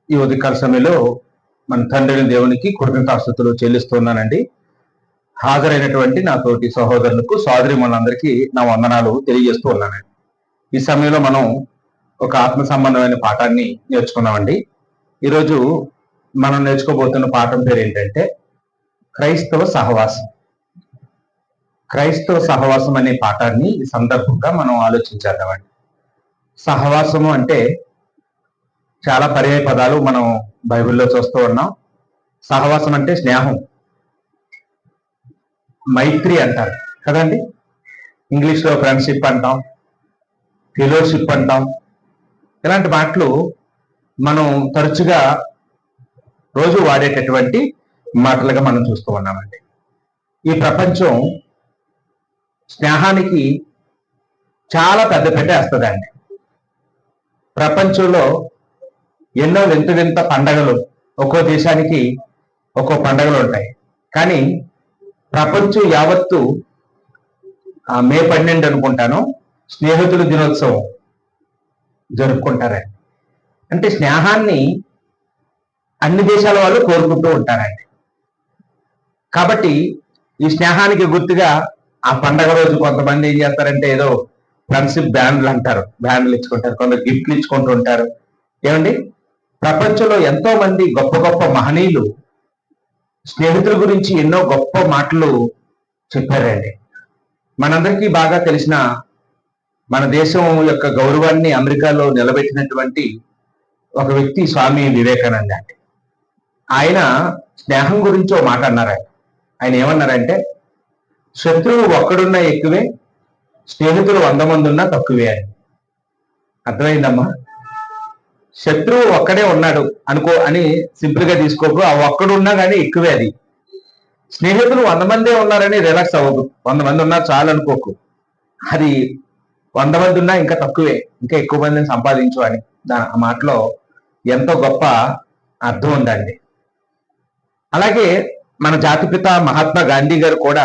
ఈ ఉదయకాల సమయంలో మన తండ్రి దేవునికి కృతజ్ఞతాస్తుతులు చెల్లిస్తున్నానండి. హాజరైనటువంటి నా తోటి సహోదరులకు సోదరిమణులందరికీ నా వందనాలు తెలియజేస్తూ ఉన్నానండి. ఈ సమయంలో మనం ఒక ఆత్మ సంబంధమైన పాఠాన్ని నేర్చుకున్నామండి. ఈరోజు మనం నేర్చుకోబోతున్న పాఠం పేరు ఏంటంటే క్రైస్తవ సహవాసం. క్రైస్తవ సహవాసం అనే పాఠాన్ని ఈ సందర్భంగా మనం ఆలోచించేద్దామండి. సహవాసము అంటే చాలా పర్యాయ పదాలు మనం బైబిల్లో చూస్తూ ఉన్నాం. సహవాసం అంటే స్నేహం, మైత్రి అంటారు కదండి. ఇంగ్లీష్లో ఫ్రెండ్షిప్ అంటాం, ఫెలోషిప్ అంటాం. ఇలాంటి మాటలు మనం తరచుగా రోజు వాడేటటువంటి మాటలుగా మనం చూస్తూ ఉన్నామండి. ఈ ప్రపంచం స్నేహానికి చాలా పెద్ద పెట్టేస్తుందండి. ప్రపంచంలో ఎన్నో వింత వింత పండగలు, ఒక్కో దేశానికి ఒక్కో పండగలు ఉంటాయి. కానీ ప్రపంచం యావత్తు మే 12 అనుకుంటాను స్నేహితుల దినోత్సవం జరుపుకుంటారండి. అంటే స్నేహాన్ని అన్ని దేశాల వాళ్ళు కోరుకుంటూ ఉంటారండి. కాబట్టి ఈ స్నేహానికి గుర్తుగా ఆ పండగ రోజు కొంతమంది ఏం చేస్తారంటే ఏదో ఫ్రెండ్షిప్ బ్యాండ్లు అంటారు, బ్యాండ్లు ఇచ్చుకుంటారు, కొందరు గిఫ్ట్లు ఇచ్చుకుంటూ ఉంటారు. ఏమండి, ప్రపంచంలో ఎంతో మంది గొప్ప గొప్ప మహనీయులు స్నేహితుల గురించి ఎన్నో గొప్ప మాటలు చెప్పారండి. మనందరికీ బాగా తెలిసిన మన దేశం యొక్క గౌరవాన్ని అమెరికాలో నిలబెట్టినటువంటి ఒక వ్యక్తి స్వామి వివేకానంద అండి. ఆయన స్నేహం గురించి ఒక మాట అన్నారండి. ఆయన ఏమన్నారంటే, శత్రువు ఒక్కడున్నా ఎక్కువే, స్నేహితులు 100 మంది ఉన్నా తక్కువే అని. అర్థమైందమ్మా? శత్రువు ఒక్కడే ఉన్నాడు అనుకో అని సింపుల్ గా తీసుకోకు, ఆ ఒక్కడు ఉన్నా కానీ ఎక్కువే అది. స్నేహితులు 100 మందే ఉన్నారని రిలాక్స్ అవ్వదు. 100 మంది ఉన్నా చాలు అనుకోకు, అది 100 మంది ఉన్నా ఇంకా తక్కువే, ఇంకా ఎక్కువ మందిని సంపాదించు అని. ఆ మాటలో ఎంతో గొప్ప అర్థం ఉందండి. అలాగే మన జాతిపిత మహాత్మా గాంధీ గారు కూడా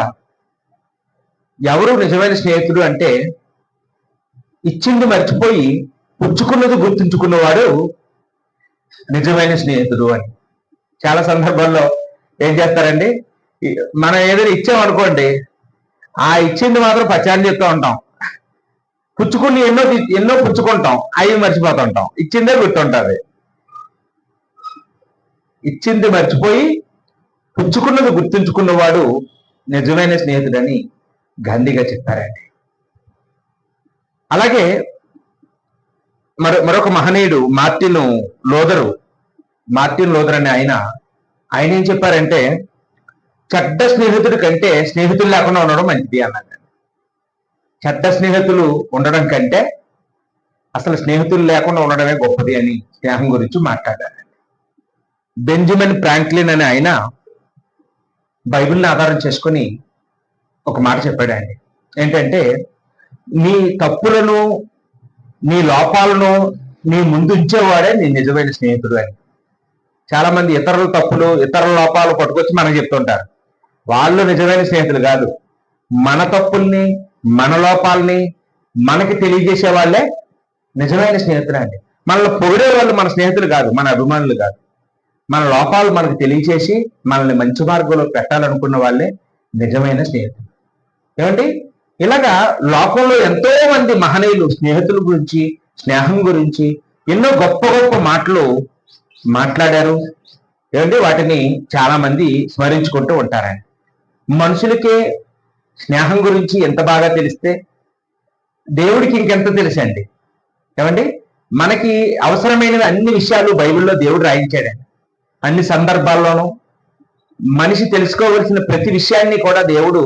ఎవరు నిజమైన స్నేహితుడు అంటే ఇచ్చింది మర్చిపోయి పుచ్చుకున్నది గుర్తుంచుకున్నవాడు నిజమైన స్నేహితుడు అని. చాలా సందర్భాల్లో ఏం చేస్తారండి, మనం ఏదైనా ఇచ్చామనుకోండి, ఆ ఇచ్చింది మాత్రం పచ్చాన్ని చెప్తూ ఉంటాం. పుచ్చుకుని ఎన్నో పుచ్చుకుంటాం, అవి మర్చిపోతుంటాం. ఇచ్చిందే గుర్తుంటుంది. ఇచ్చింది మర్చిపోయి పుచ్చుకున్నది గుర్తుంచుకున్నవాడు నిజమైన స్నేహితుడని గాంధీగా చెప్పారండి. అలాగే మరొక మహనీయుడు మార్టిన్ లోదర్ అనే ఆయన ఏం చెప్పారంటే, చెడ్డ స్నేహితుడి కంటే స్నేహితులు లేకుండా ఉండడం మంచిది అన్నాడు. చెడ్డ స్నేహితులు ఉండడం కంటే అసలు స్నేహితులు లేకుండా ఉండడమే గొప్పది అని స్నేహం గురించి మాట్లాడారు. బెంజమిన్ ఫ్రాంక్లిన్ అనే ఆయన బైబిల్ని ఆధారం చేసుకొని ఒక మాట చెప్పాడండి. ఏంటంటే, నీ తప్పులను, నీ లోపాలను నీ ముందు ఉంచేవాడే నీ నిజమైన స్నేహితుడు అని. చాలా మంది ఇతరుల తప్పులు, ఇతరుల లోపాలు పట్టుకొచ్చి మనకు చెప్తుంటారు. వాళ్ళు నిజమైన స్నేహితులు కాదు. మన తప్పుల్ని, మన లోపాలని మనకి తెలియజేసే వాళ్ళే నిజమైన స్నేహితులు అండి. మనల్ని పొగిడే వాళ్ళు మన స్నేహితులు కాదు, మన అభిమానులు కాదు. మన లోపాలు మనకు తెలియచేసి మనల్ని మంచి మార్గంలో పెట్టాలనుకున్న వాళ్ళే నిజమైన స్నేహితులు. ఏమండి, ఇలాగా లోకంలో ఎంతో మంది మహనీయులు స్నేహితుల గురించి, స్నేహం గురించి ఎన్నో గొప్ప గొప్ప మాటలు మాట్లాడారు. ఏమండి, వాటిని చాలా మంది స్మరించుకుంటూ ఉంటారండి. మనుషులకే స్నేహం గురించి ఎంత బాగా తెలిస్తే దేవుడికి ఇంకెంత తెలుసండి. ఏమండి, మనకి అవసరమైనవి అన్ని విషయాలు బైబిల్లో దేవుడు రాయించాడండి. అన్ని సందర్భాల్లోనూ మనిషి తెలుసుకోవలసిన ప్రతి విషయాన్ని కూడా దేవుడు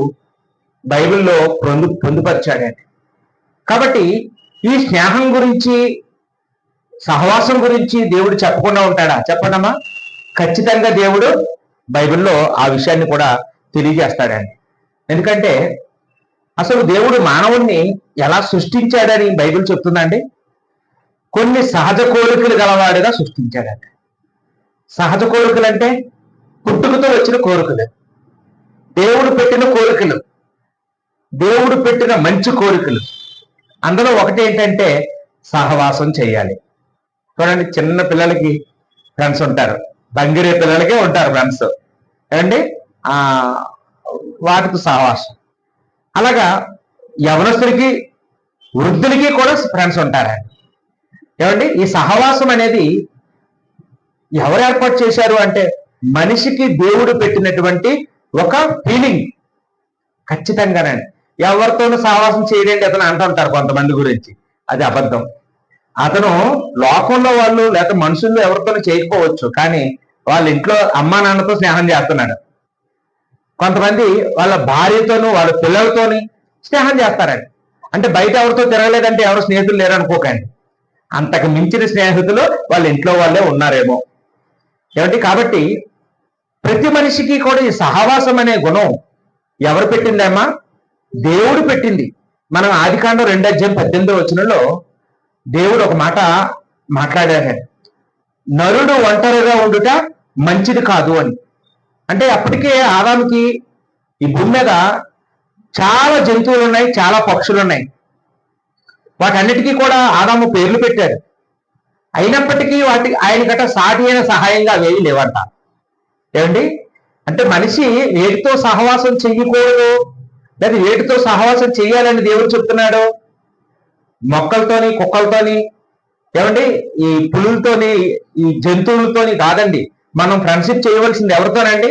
బైబిల్లో పొందుపరిచాడండి. కాబట్టి ఈ స్నేహం గురించి, సహవాసం గురించి దేవుడు చెప్పకుండా ఉంటాడా? చెప్పండమ్మా. ఖచ్చితంగా దేవుడు బైబిల్లో ఆ విషయాన్ని కూడా తెలియజేస్తాడండి. ఎందుకంటే అసలు దేవుడు మానవుణ్ణి ఎలా సృష్టించాడని బైబిల్ చెప్తుందండి. కొన్ని సహజ కోరికలు గలవాడిగా సృష్టించాడండి. సహజ కోరికలు అంటే పుట్టుకతో వచ్చిన కోరికలు, దేవుడు పెట్టిన కోరికలు, దేవుడు పెట్టిన మంచి కోరికలు. అందులో ఒకటి ఏంటంటే సహవాసం చేయాలి. చూడండి, చిన్న పిల్లలకి ఫ్రెండ్స్ ఉంటారు, బంగిరే పిల్లలకే ఉంటారు ఫ్రెండ్స్ ఏమండి. ఆ వాటికి సహవాసం. అలాగా యవనస్తులకి వృద్ధులకి కూడా ఫ్రెండ్స్ ఉంటారండి ఏమండి. ఈ సహవాసం అనేది ఎవరు ఏర్పాటు చేశారు అంటే మనిషికి దేవుడు పెట్టినటువంటి ఒక ఫీలింగ్. ఖచ్చితంగానండి. ఎవరితోనూ సహవాసం చేయడండి అతను అంటుంటారు కొంతమంది గురించి, అది అబద్ధం. అతను లోకంలో వాళ్ళు లేకపోతే మనుషుల్లో ఎవరితోనూ చేయకపోవచ్చు, కానీ వాళ్ళ ఇంట్లో అమ్మా నాన్నతో స్నేహం చేస్తున్నాడు. కొంతమంది వాళ్ళ భార్యతోనూ వాళ్ళ పిల్లలతోని స్నేహం చేస్తారండి. అంటే బయట ఎవరితో తిరగలేదంటే ఎవరు స్నేహితులు లేరనుకోకండి, అంతకు మించిన స్నేహితులు వాళ్ళ ఇంట్లో వాళ్ళే ఉన్నారేమో ఏమిటి. కాబట్టి ప్రతి మనిషికి కూడా ఈ సహవాసం అనే గుణం ఎవరు పెట్టిందేమా? దేవుడు పెట్టింది. మనం ఆదికాండం 2:18 దేవుడు ఒక మాట మాట్లాడాడు, నరుడు ఒంటరిగా ఉండుట మంచిది కాదు అని. అంటే అప్పటికే ఆదాముకి ఈ భూమి మీద చాలా జంతువులు ఉన్నాయి, చాలా పక్షులు ఉన్నాయి. వాటన్నిటికీ కూడా ఆదాము పేర్లు పెట్టాడు. అయినప్పటికీ ఆయన గట్ట సాటి అయిన సహాయంగా అవేవి లేవంట ఏమండి. అంటే మనిషి వేటితో సహవాసం చెయ్యకూడదు లేదా వేటితో సహవాసం చెయ్యాలని దేవుడు చెప్తున్నాడు? మొక్కలతోని, కుక్కలతోని ఏమండి, ఈ పులులతోని, ఈ జంతువులతోని కాదండి. మనం ఫ్రెండ్షిప్ చేయవలసింది ఎవరితోనండి?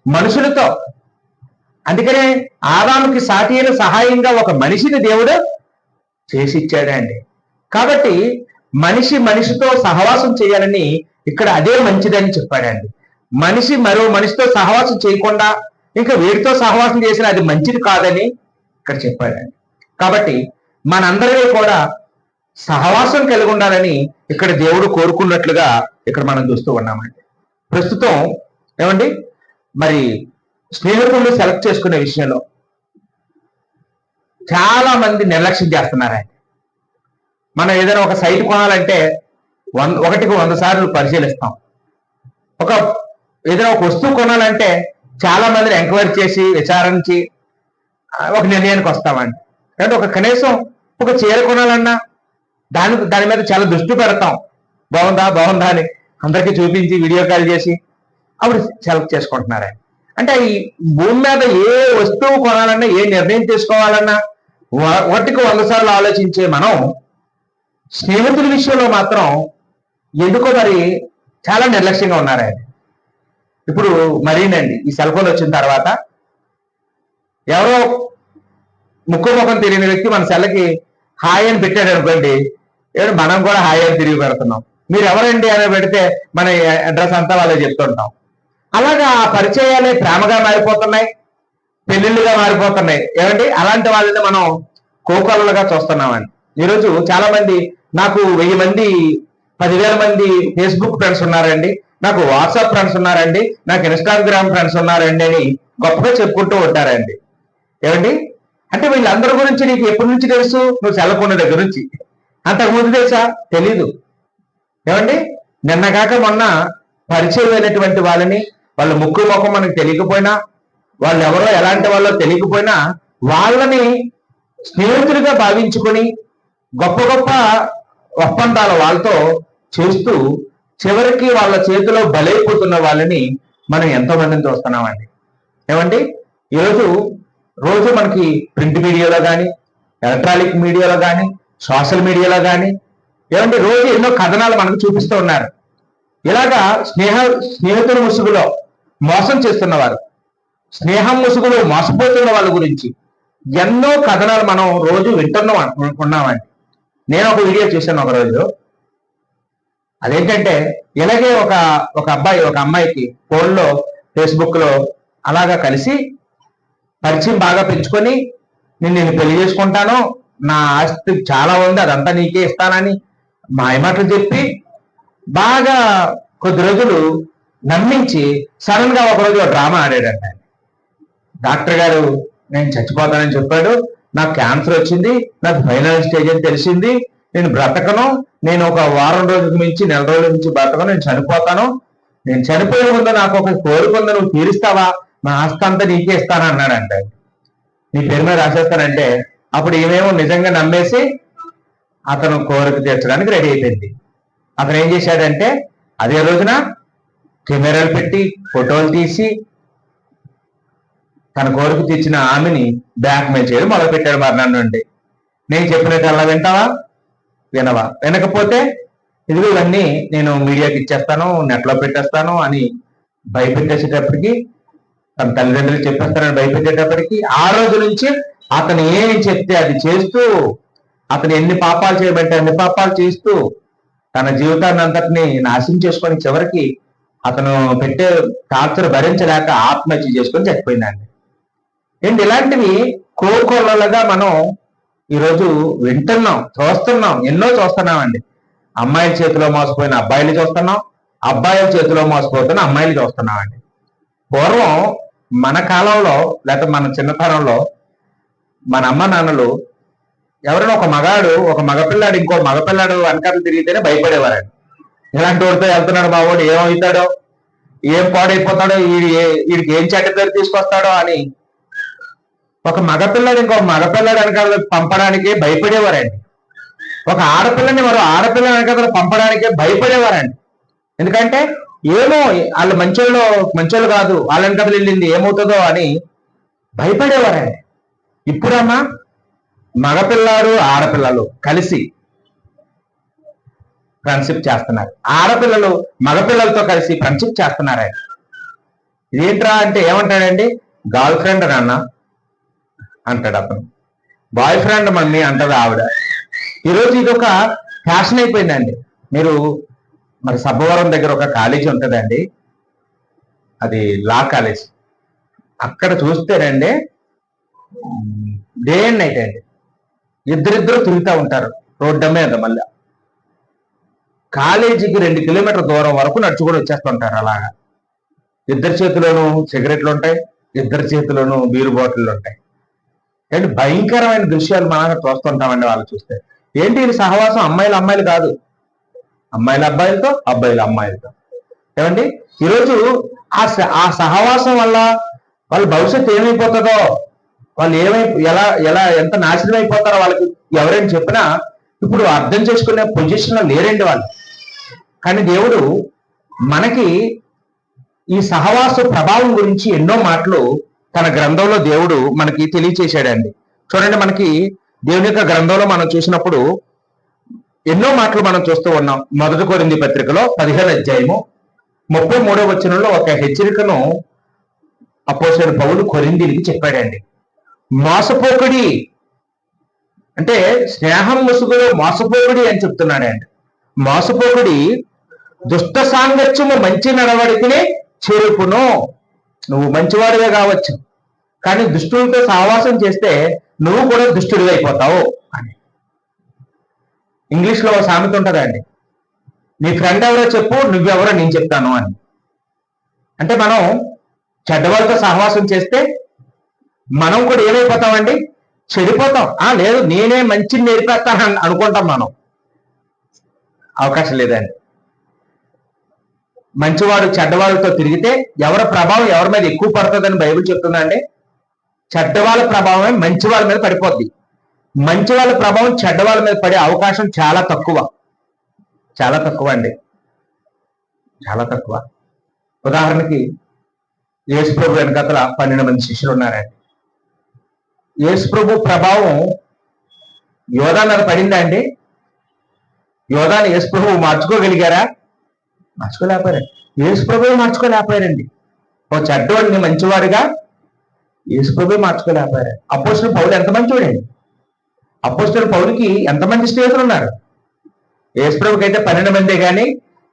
మనుషులతో. అందుకనే ఆదాముకి సాటి అయిన సహాయంగా ఒక మనిషిని దేవుడు చేసిచ్చాడండి. కాబట్టి మనిషితో సహవాసం చేయాలని ఇక్కడ అదే మంచిదని చెప్పాడండి. మనిషి మరో మనిషితో సహవాసం చేయకుండా ఇంకా వీడితో సహవాసం చేసిన అది మంచిది కాదని ఇక్కడ చెప్పాడండి. కాబట్టి మనందరినీ కూడా సహవాసం కలిగి ఉండాలని ఇక్కడ దేవుడు కోరుకున్నట్లుగా ఇక్కడ మనం చూస్తూ ఉన్నామండి. ప్రస్తుతం ఏమండి, మరి స్నేహితులను సెలెక్ట్ చేసుకునే విషయంలో చాలా మంది నిర్లక్ష్యం చేస్తున్నారండి. మనం ఏదైనా ఒక సైట్ కొనాలంటే 1కి 100 సార్లు పరిశీలిస్తాం. ఏదైనా ఒక వస్తువు కొనాలంటే చాలా మందిని ఎంక్వైరీ చేసి విచారించి ఒక నిర్ణయానికి వస్తామండి. అంటే కనీసం ఒక చీర కొనాలన్నా దాని మీద చాలా దృష్టి పెడతాం. బాగుందా అని అందరికీ చూపించి వీడియో కాల్ చేసి అప్పుడు సెలెక్ట్ చేసుకుంటున్నారండి. అంటే ఈ భూమి మీద ఏ వస్తువు కొనాలన్నా, ఏ నిర్ణయం తీసుకోవాలన్నా 1కి 100 సార్లు ఆలోచించే మనం స్నేహితుల విషయంలో మాత్రం ఎందుకో మరి చాలా నిర్లక్ష్యంగా ఉన్నారండి. ఇప్పుడు మరీనండి, ఈ సెల్ ఫోన్ వచ్చిన తర్వాత ఎవరో ముఖం తెలియని వ్యక్తి మన సెల్కి హాయ్ అని పెట్టాడు అనుకోండి, మనం కూడా హాయ్ అని తిరిగి పెడుతున్నాం. మీరు ఎవరండి అని పెడితే మన అడ్రస్ అంతా వాళ్ళే చెప్తుంటాం. అలాగా ఆ పరిచయాలే ప్రేమగా మారిపోతున్నాయి, పెళ్లిళ్ళుగా మారిపోతున్నాయి ఏమండి. అలాంటి వాళ్ళని మనం కోకొల్లలుగా చూస్తున్నామండి. ఈరోజు చాలా మంది, నాకు 1000 మంది 10,000 మంది ఫేస్బుక్ ఫ్రెండ్స్ ఉన్నారండి, నాకు వాట్సాప్ ఫ్రెండ్స్ ఉన్నారండి, నాకు ఇన్స్టాగ్రామ్ ఫ్రెండ్స్ ఉన్నారండి అని గొప్పగా చెప్పుకుంటూ ఉంటారండి ఏమండి. అంటే వీళ్ళందరి గురించి నీకు ఎప్పటి నుంచి తెలుసు? నువ్వు సెల్ ఫోన్ దగ్గర నుంచి. అంతకుముందు తెలుసా? తెలీదు ఏమండి. నిన్నగాక మొన్న పరిచయం అయినటువంటి వాళ్ళని, వాళ్ళ ముఖం మనకు తెలియకపోయినా, వాళ్ళు ఎవరో ఎలాంటి వాళ్ళో తెలియకపోయినా వాళ్ళని స్నేహితులుగా భావించుకొని గొప్ప ఒప్పందాల వాళ్ళతో చేస్తూ చివరికి వాళ్ళ చేతిలో బలైపోతున్న వాళ్ళని మనం ఎంతో మందిని చూస్తున్నామండి ఏమండి. రోజు మనకి ప్రింట్ మీడియాలో కానీ, ఎలక్ట్రానిక్ మీడియాలో కానీ, సోషల్ మీడియాలో కానీ ఏమంటే రోజు ఎన్నో కథనాలు మనకు చూపిస్తూ ఉన్నారు. ఇలాగా స్నేహితుల ముసుగులో మోసం చేస్తున్నవారు, స్నేహం ముసుగులో మోసపోతున్న వాళ్ళ గురించి ఎన్నో కథనాలు మనం రోజు ఉన్నామండి. నేను ఒక వీడియో చూశాను ఒకరోజు. అదేంటంటే ఇలాగే ఒక అబ్బాయి ఒక అమ్మాయికి ఫోన్లో, ఫేస్బుక్లో అలాగా కలిసి పరిచయం బాగా పెంచుకొని నేను పెళ్లి చేసుకుంటాను, నా ఆస్తి చాలా ఉంది, అదంతా నీకే ఇస్తానని మాయమాటలు చెప్పి బాగా కొద్ది రోజులు నమ్మించి సడన్ గా ఒకరోజు డ్రామా ఆడాడంట. డాక్టర్ గారు నేను చచ్చిపోతానని చెప్పాడు, నాకు క్యాన్సర్ వచ్చింది, నాకు ఫైనల్ స్టేజ్ అని తెలిసింది, నేను బ్రతకను, నేను ఒక వారం రోజుల నుంచి నెల రోజుల నుంచి బ్రతకను, నేను చనిపోతాను, నేను చనిపోయే ముందు నాకు ఒక కోరిక ఉందో నువ్వు తీరుస్తావా, నా ఆస్తి అంతా నీకే ఇస్తాను అన్నాడంట. నీ పేరు మీద రాసేస్తానంటే అప్పుడు ఏమేమో నిజంగా నమ్మేసి అతను కోరిక తీర్చడానికి రెడీ అయిపోయింది అతను ఏం చేశాడంటే అదే రోజున కెమెరాలు పెట్టి ఫోటోలు తీసి తన కోరిక తీర్చిన ఆమెని బ్లాక్మెయిల్ చేయడం మొదలుపెట్టాడు మరణం నుండి. నేను చెప్పినట్టు అలా వింటావా, వినవా, వినకపోతే ఇదిగో ఇవన్నీ నేను మీడియాకి ఇచ్చేస్తాను, నెట్లో పెట్టేస్తాను అని భయపెట్టేసేటప్పటికి, తన తల్లిదండ్రులు చెప్పేస్తానని భయపెట్టేటప్పటికి ఆ రోజు నుంచి అతను ఏమి చెప్తే అది చేస్తూ, అతను ఎన్ని పాపాలు చేయబట్టే అన్ని పాపాలు చేస్తూ తన జీవితాన్ని అంతటిని నాశనం చేసుకొని చివరికి అతను పెట్టే టార్చర్ భరించలేక ఆత్మహత్య చేసుకొని చచ్చిపోయిందండి. ఏంటి ఇలాంటివి కోకొల్లలుగా మనం ఈరోజు వింటున్నాం, చూస్తున్నాం, ఎన్నో చూస్తున్నామండి. అమ్మాయిల చేతిలో మోసపోయిన అబ్బాయిలు చూస్తున్నాం, అబ్బాయిల చేతిలో మోసపోతున్న అమ్మాయిలు చూస్తున్నామండి. పూర్వం మన కాలంలో లేకపోతే మన చిన్నతనంలో మన అమ్మ నాన్నలు ఎవరైనా ఒక మగపిల్లాడు ఇంకో మగపిల్లాడు వెనకాల తిరిగితేనే భయపడేవారండి. ఇలాంటి వాడితో వెళ్తున్నాడు మా వాడు, ఏమవుతాడో, ఏం పాడైపోతాడో, వీడికి ఏం చెడ్డ పేరు తీసుకొస్తాడో అని ఒక మగపిల్లాడు ఇంకో మగపిల్లాడు వెనకాల పంపడానికి భయపడేవారండి. ఒక ఆడపిల్లని మరో ఆడపిల్ల వెనకాల పంపడానికే భయపడేవారండి. ఎందుకంటే ఏమో వాళ్ళు మంచోళ్ళు కాదు, వాళ్ళ వెనకాల వెళ్ళింది ఏమవుతుందో అని భయపడేవారండి. ఇప్పుడమ్మా మగపిల్లాడు ఆడపిల్లలు కలిసి ఫ్రెండ్షిప్ చేస్తున్నారు, ఆడపిల్లలు మగపిల్లలతో కలిసి ఫ్రెండ్షిప్ చేస్తున్నారు. ఇదేంట్రా అంటే ఏమంటాడండి, గర్ల్ ఫ్రెండ్ నాన్న అంటాడు అతను, బాయ్ ఫ్రెండ్ మమ్మీ అంటది ఆవిడ. ఈరోజు ఇది ఒక ఫ్యాషన్ అయిపోయిందండి. మీరు మరి సబ్బవరం దగ్గర ఒక కాలేజీ ఉంటుందండి, అది లా కాలేజ్. అక్కడ చూస్తేనండి డే అండ్ నైట్ అండి ఇద్దరిద్దరు తిరుగుతూ ఉంటారు రోడ్డు మీద. మళ్ళీ కాలేజీకి 2 కిలోమీటర్ల దూరం వరకు నడుచుకొని వచ్చేస్తుంటారు. అలాగా ఇద్దరి చేతిలోనూ సిగరెట్లు ఉంటాయి, ఇద్దరి చేతిలోనూ బీరు బాటిళ్ళు ఉంటాయి. ఏంటి భయంకరమైన దృశ్యాలు మనం చూస్తుంటామండి. వాళ్ళు చూస్తే ఏంటి ఇది సహవాసం, అమ్మాయిలు కాదు, అమ్మాయిలు అబ్బాయిలతో, అబ్బాయిలు అమ్మాయిలతో. ఏమండి ఈరోజు ఆ సహవాసం వల్ల వాళ్ళ భవిష్యత్తు ఏమైపోతుందో, వాళ్ళు ఎంత నాశనం అయిపోతారో వాళ్ళకి ఎవరైనా చెప్పినా ఇప్పుడు అర్థం చేసుకునే పొజిషన్లో లేరండి వాళ్ళు. కానీ దేవుడు మనకి ఈ సహవాస ప్రభావం గురించి ఎన్నో మాటలు తన గ్రంథంలో దేవుడు మనకి తెలియచేశాడండి. చూడండి, మనకి దేవుని యొక్క గ్రంథంలో మనం చూసినప్పుడు ఎన్నో మాటలు మనం చూస్తూ ఉన్నాం. 1 కొరింథీ పత్రికలో 15వ అధ్యాయము 33వ వచనంలో ఒక హెచ్చరికను అపోస్తలుడైన పౌలు కొరింథీయులకు చెప్పాడండి. మోసపోకుడి అంటే స్నేహం ముసుగులో మోసపోకుడి అని చెప్తున్నాడండి. మోసపోకుడి, దుష్ట సాంగత్యము మంచి నడవడికనే చేరుపును. నువ్వు మంచివాడివే కావచ్చు, కానీ దుష్టులతో సహవాసం చేస్తే నువ్వు కూడా దుష్టుడివి అయిపోతావు అని. ఇంగ్లీష్లో ఒక సామెత ఉంటుందండి, నీ ఫ్రెండ్ ఎవరో చెప్పు, నువ్వెవరో నేను చెప్తాను అని. అంటే మనం చెడ్డవాళ్ళతో సహవాసం చేస్తే మనం కూడా ఏమైపోతామండి, చెడిపోతాం. లేదు నేనే మంచిని నేర్పేస్తాను అనుకుంటాం మనం. అవకాశం లేదండి. మంచివాడు చెడ్డవాళ్ళతో తిరిగితే ఎవరి ప్రభావం ఎవరి మీద ఎక్కువ పడుతుందని బైబిల్ చెప్తుందండి. చెడ్డవాళ్ళ ప్రభావమే మంచి వాళ్ళ మీద పడిపోద్ది. మంచి వాళ్ళ ప్రభావం చెడ్డవాళ్ళ మీద పడే అవకాశం చాలా తక్కువ అండి, చాలా తక్కువ. ఉదాహరణకి యేసుప్రభు వెనకాతల 12 మంది శిష్యులు ఉన్నారండి. యేసుప్రభు ప్రభావం యోధా మీద పడిందా అండి? యోధాని యేసుప్రభు మార్చుకోగలిగారా? మార్చుకోలేకపోయారండి. యేసుప్రభువే మార్చుకోలేకపోయారండి. ఓ చెడ్డవాడిని మంచివాడిగా యేసుప్రభువే మార్చుకోలేకపోయారు. అపోస్తలుడు పౌలు ఎంత మంచివాడండి. అపోస్తలుడు పౌలుకి ఎంతమంది స్నేహితులు ఉన్నారు? యేసుప్రభుకి అయితే 12 మందే, కానీ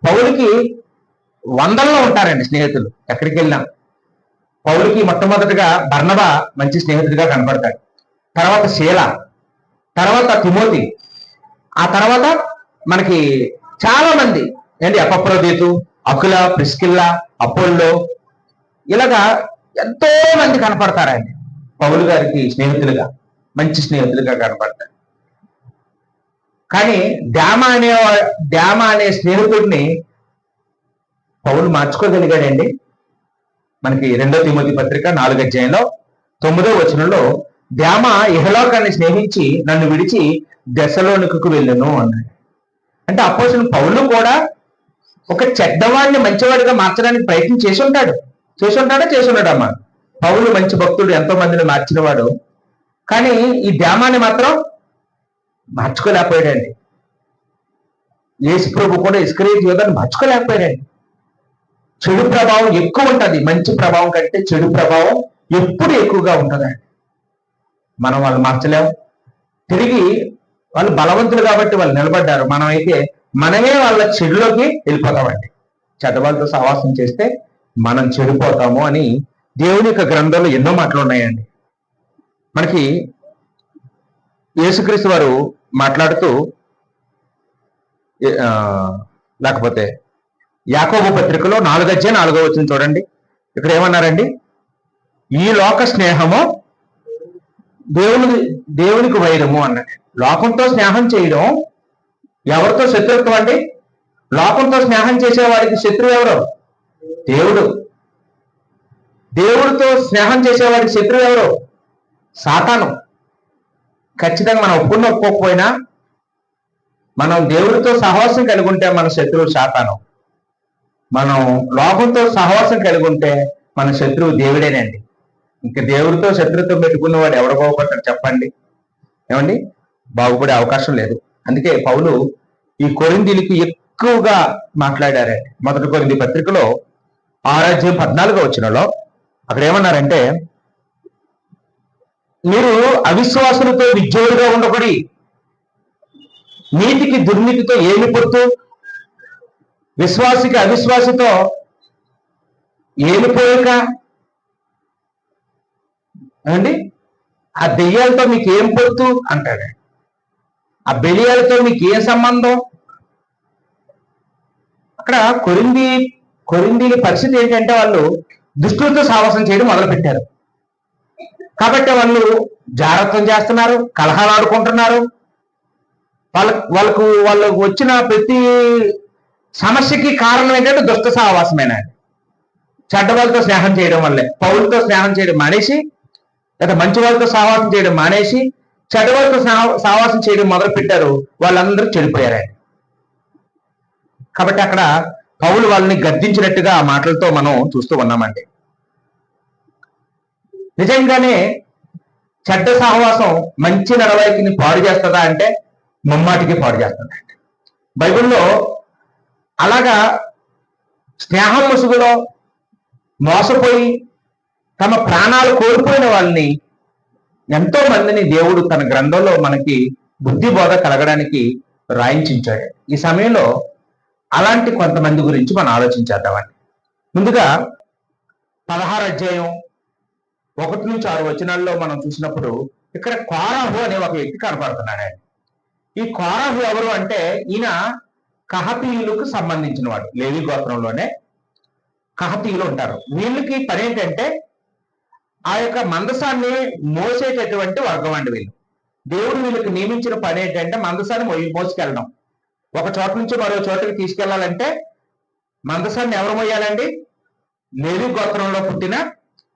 పౌలుకి వందల్లో ఉంటారండి స్నేహితులు. ఎక్కడికి వెళ్ళినా పౌలుకి మొట్టమొదటిగా బర్నబా మంచి స్నేహితుడిగా కనపడతాడు, తర్వాత శీల, తర్వాత తిమోతి, ఆ తర్వాత మనకి చాలా మంది ఏంటి ఎపఫ్రోదితు, అకుల, ప్రిస్కిల్లా, అపోల్లో, ఇలాగా ఎంతో మంది కనపడతారండి పౌలు గారికి స్నేహితులుగా, మంచి స్నేహితులుగా కనపడతారు. కానీ డ్యామా అనే స్నేహితుడిని పౌలు మార్చుకోగలిగాడండి. మనకి 2వ తిమోతి పత్రిక 4వ అధ్యాయంలో 9వ వచనంలో డ్యామా ఇహలోకాన్ని స్నేహించి నన్ను విడిచి దెస్సలోనికకు వెళ్ళను అన్నాడు. అంటే అపోస్తలుడు పౌలు కూడా ఒక చెడ్డవాడిని మంచివాడిగా మార్చడానికి ప్రయత్నం చేసి ఉంటాడమ్మా. పౌలు మంచి భక్తుడు, ఎంతో మందిని మార్చినవాడు. కానీ ఈ డ్యామాన్ని మాత్రం మార్చుకోలేకపోయాడండి. యేసు ప్రభు కూడా ఇస్కరియోతు యూదాను మార్చుకోలేకపోయాడండి. చెడు ప్రభావం ఎక్కువ ఉంటుంది, మంచి ప్రభావం కంటే చెడు ప్రభావం ఎప్పుడు ఎక్కువగా ఉంటుందండి. మనం వాళ్ళు మార్చలేము. తిరిగి వాళ్ళు బలవంతులు కాబట్టి వాళ్ళు నిలబడ్డారు. మనమే వాళ్ళ చెడులోకి వెళ్ళిపోతామండి. చెడ్డవాళ్ళతో సహవాసం చేస్తే మనం చెడిపోతాము అని దేవుని యొక్క గ్రంథంలో ఎన్నో మాటలు ఉన్నాయండి. మనకి యేసుక్రీస్తు వారు మాట్లాడుతూ లేకపోతే యాకోబు పత్రికలో 4:4 చూడండి. ఇక్కడ ఏమన్నారండి? ఈ లోక స్నేహము దేవునికి వైరము అన్నది. లోకంతో స్నేహం చేయడం ఎవరితో శత్రుత్వం అండి? లోకంతో స్నేహం చేసేవాడికి శత్రువు ఎవరు? దేవుడు. దేవుడితో స్నేహం చేసేవాడికి శత్రువు ఎవరు? సాతాను. ఖచ్చితంగా మనం ఒప్పుకోకపోయినా మనం దేవుడితో సహవాసం కలిగి ఉంటే మన శత్రువు సాతాను. మనం లోకంతో సహవాసం కలిగి ఉంటే మన శత్రువు దేవుడేనండి. ఇంకా దేవుడితో శత్రుత్వం పెట్టుకున్నవాడు ఎవడు బాగుపడతాడు చెప్పండి? ఏమండి? బాగుపడే అవకాశం లేదు. అందుకే పౌలు ఈ కొరింథీయులకు ఎక్కువగా మాట్లాడారండి. 1 కొరింథీ పత్రికలో 6:14 అక్కడ ఏమన్నారంటే, మీరు అవిశ్వాసులతో విజ్ఞులుగా ఉండబడి నీతికి దుర్నీతితో ఏమి పొత్తు? విశ్వాసికి అవిశ్వాసితో ఏమి పోలిక అండి? ఆ దెయ్యాలతో మీకు ఏం పొత్తు అంటాడు. ఆ బెలియాలతో మీకు ఏ సంబంధం? అక్కడ కొరింథీయుల పరిస్థితి ఏంటంటే వాళ్ళు దుష్టులతో సావాసం చేయడం మొదలుపెట్టారు. కాబట్టి వాళ్ళు జాగ్రత్తం చేస్తున్నారు, కలహాలు ఆడుకుంటున్నారు. వాళ్ళకు వచ్చిన ప్రతి సమస్యకి కారణం ఏంటంటే దుష్ట సహవాసమేనా? చెడ్డ వాళ్ళతో స్నేహం చేయడం వల్లే. పౌలతో స్నేహం చేయడం మానేసి, లేదా మంచి వాళ్ళతో సహవాసం చేయడం మానేసి చెడ్డ వాళ్ళతో సహవాసం చేయడం మొదలు పెట్టారు. వాళ్ళందరూ చెడిపోయారు. కాబట్టి అక్కడ పౌలు వాళ్ళని గద్దించినట్టుగా ఆ మాటలతో మనం చూస్తూ ఉన్నామండి. నిజంగానే చెడ్డ సహవాసం మంచి నడవడికని పాడు చేస్తుందా అంటే ముమ్మాటికి పాడు చేస్తుందండి. బైబిల్లో అలాగా స్నేహం ముసుగులో మోసపోయి తమ ప్రాణాలు కోల్పోయిన వాళ్ళని ఎంతో మందిని దేవుడు తన గ్రంథంలో మనకి బుద్ధి బోధ కలగడానికి రాయించాడు. ఈ సమయంలో అలాంటి కొంతమంది గురించి మనం ఆలోచించేద్దామండి. ముందుగా 16:1-6 మనం చూసినప్పుడు ఇక్కడ కోరాహు అనే ఒక వ్యక్తి కనపడుతున్నాడు. ఈ కోరాహు ఎవరు అంటే ఈయన కహతీయులకు సంబంధించిన వాడు. లేవి గోత్రంలోనే కహతీయులు ఉంటారు. వీళ్ళకి పని ఏంటంటే ఆ యొక్క మందసాన్ని మోసేటటువంటి వర్గం అండి వీళ్ళు. దేవుడు వీళ్ళకి నియమించిన పని ఏంటంటే మందసాన్ని మోసుకెళ్ళడం. ఒక చోట నుంచి మరో చోటకి తీసుకెళ్లాలంటే మందసాన్ని ఎవరు మొయ్యాలండి? లేవి గోత్రంలో పుట్టిన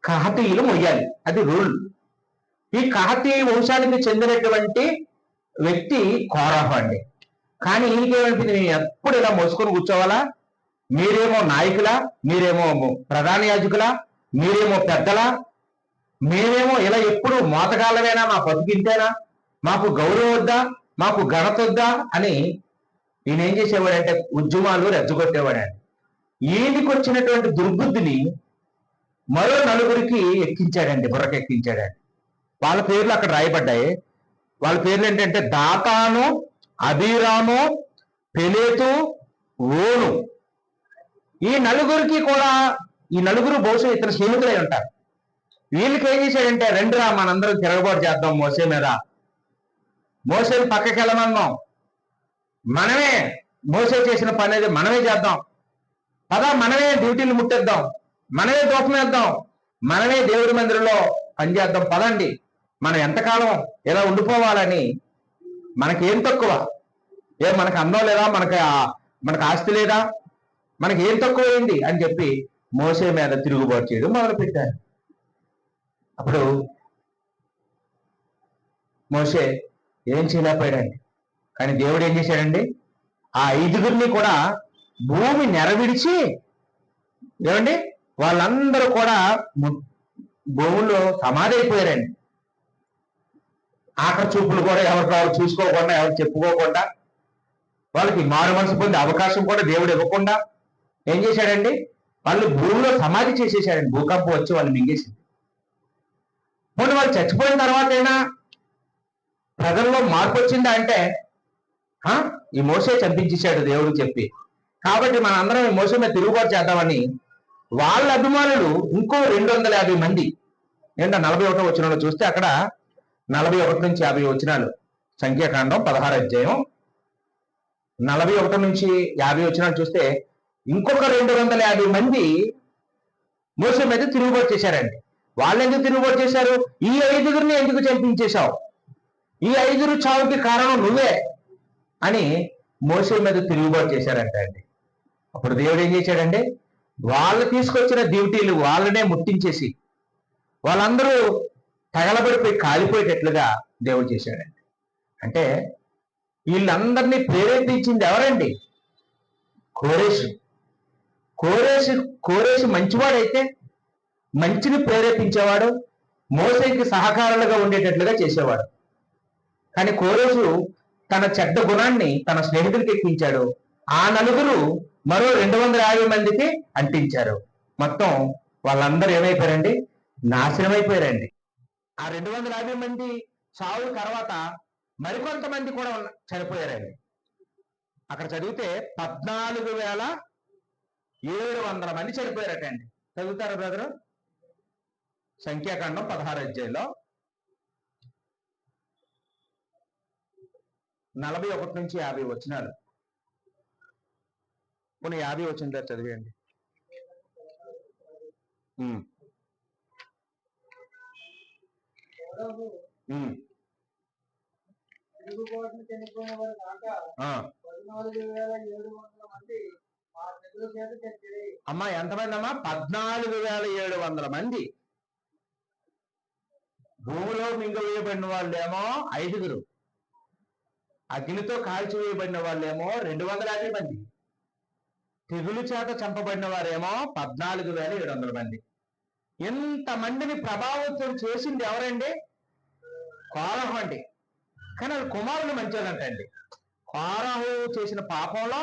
కహతీయులు మొయ్యాలి. అది రూల్. ఈ కహతీ వంశానికి చెందినటువంటి వ్యక్తి కోరాహు అండి. కానీ ఈయనకేమంటే నేను ఎప్పుడు ఇలా మోసుకొని కూర్చోవాలా? మీరేమో నాయకులా, మీరేమో ప్రధాన యాజకులా, మీరేమో పెద్దలా, మేమేమో ఇలా ఎప్పుడు మోతగాళ్ళవేనా, మా బతుకింతేనా, మాకు గౌరవం వద్దా, మాకు ఘనత వద్దా అని ఈయన ఏం చేసేవాడంటే ఉద్యమాలు రెచ్చగొట్టేవాడండి. ఈయనకి వచ్చినటువంటి దుర్బుద్ధిని మరో నలుగురికి ఎక్కించాడండి, బుర్రకు ఎక్కించాడండి. వాళ్ళ పేర్లు అక్కడ రాయబడ్డాయి. వాళ్ళ పేర్లు ఏంటంటే దాతాను, అబీరాము, పెలేతు, ఓను. ఈ నలుగురు బహుశా ఇతర స్నేహితులై ఉంటారు. వీళ్ళకి ఏం చేశాడంటే, రెండురా మనందరం తిరగబాటు చేద్దాం మోసే మీద, మోసేని పక్కకి వెళ్ళమన్నాం, మనమే మోసే చేసిన పని అనేది మనమే చేద్దాం, పదా మనమే డ్యూటీలు ముట్టేద్దాం, మనమే దోపం వేద్దాం, మనమే దేవుడి మందిరంలో పనిచేద్దాం, పదండి, మనం ఎంతకాలం ఇలా ఉండిపోవాలని, మనకేం తక్కువ, మనకు అందం లేదా, మనకు ఆస్తి లేదా, మనకి ఏం తక్కువ అయింది అని చెప్పి మోసే మీద తిరుగుబాటు చేయడం మొదలుపెట్టారు. అప్పుడు మోసే ఏం చేయలేకపోయాడండి. కానీ దేవుడు ఏం చేశాడండి? ఆ ఐదుగురిని కూడా భూమి నెరవిడిచి, ఏమండి, వాళ్ళందరూ కూడా భూముల్లో సమాధి అయిపోయారండి. ఆఖరి చూపులు కూడా ఎవరు చూసుకోకుండా, ఎవరు చెప్పుకోకుండా, వాళ్ళకి మారు మనసు పొందే అవకాశం కూడా దేవుడు ఇవ్వకుండా ఏం చేశాడండి, వాళ్ళు భూమిలో సమాధి చేసేసాడండి. భూకంపం వచ్చి వాళ్ళు మింగేసింది. పోనీ వాళ్ళు చచ్చిపోయిన తర్వాత అయినా ప్రజల్లో మార్పు వచ్చిందా అంటే ఈ మోసే చంపించేశాడు దేవుడు చెప్పి. కాబట్టి మన అందరం ఈ మోసే మీద తిరుగుబాటు చేద్దామని వాళ్ళ అభిమానులు ఇంకో 250 మంది, ఏంటో 41 వచనంలో చూస్తే అక్కడ 41 నుంచి 50 వచనాలు, సంఖ్యాకాండం 16 అధ్యాయం 41 నుంచి 50 వచనాలు చూస్తే ఇంకొక 250 మంది మోసే మీద తిరుగుబాటు చేశారండి. వాళ్ళు ఎందుకు తిరుగుబాటు చేశారు? ఈ ఐదుగురిని ఎందుకు చంపించేశావు, ఈ ఐదుగురు చావుకి కారణం నువ్వే అని మోసే మీద తిరుగుబాటు చేశారంట అండి. అప్పుడు దేవుడు ఏం చేశాడండి, వాళ్ళు తీసుకొచ్చిన డ్యూటీలు వాళ్ళనే ముట్టించేసి వాళ్ళందరూ తగలబడిపోయి కాలిపోయేటట్లుగా దేవుడు చేశాడండి. అంటే వీళ్ళందరినీ ప్రేరేపించింది ఎవరండి? కోరేషు. కోరేషు మంచివాడైతే మంచిని ప్రేరేపించేవాడు, మోసేకి సహకారులుగా ఉండేటట్లుగా చేసేవాడు. కానీ కోరేషు తన చెడ్డ గుణాన్ని తన స్నేహితుడికి ఎక్కించాడు. ఆ నలుగురు మరో 250 మందికి అంటించారు. మొత్తం వాళ్ళందరూ ఏమైపోయారండి? నాశనం అయిపోయారండి. ఆ 250 మంది చావు తర్వాత మరికొంతమంది కూడా చనిపోయారండి. అక్కడ చదివితే 14,700 మంది చనిపోయారటండి. చదువుతారా బ్రదరు? సంఖ్యాకాండం 16 అధ్యాయంలో 41 నుంచి 50 వచనాలు. కొన్ని 50 వచ్చిన దగ్గర చదివేయండి. అమ్మా ఎంతమంది అమ్మా? 14,700 మంది. భూమిలో మింగవేయబడిన వాళ్ళేమో 5గురు, అగ్నితో కాల్చివేయబడిన వాళ్ళేమో 250 మంది, తెగులు చేత చంపబడిన వారేమో 14,700 మంది. ఇంతమందిని ప్రభావితం చేసింది ఎవరండి? కోరహు అండి. కానీ వాళ్ళ కుమారులు మంచోళ్ళంటండి. కోరహు చేసిన పాపంలో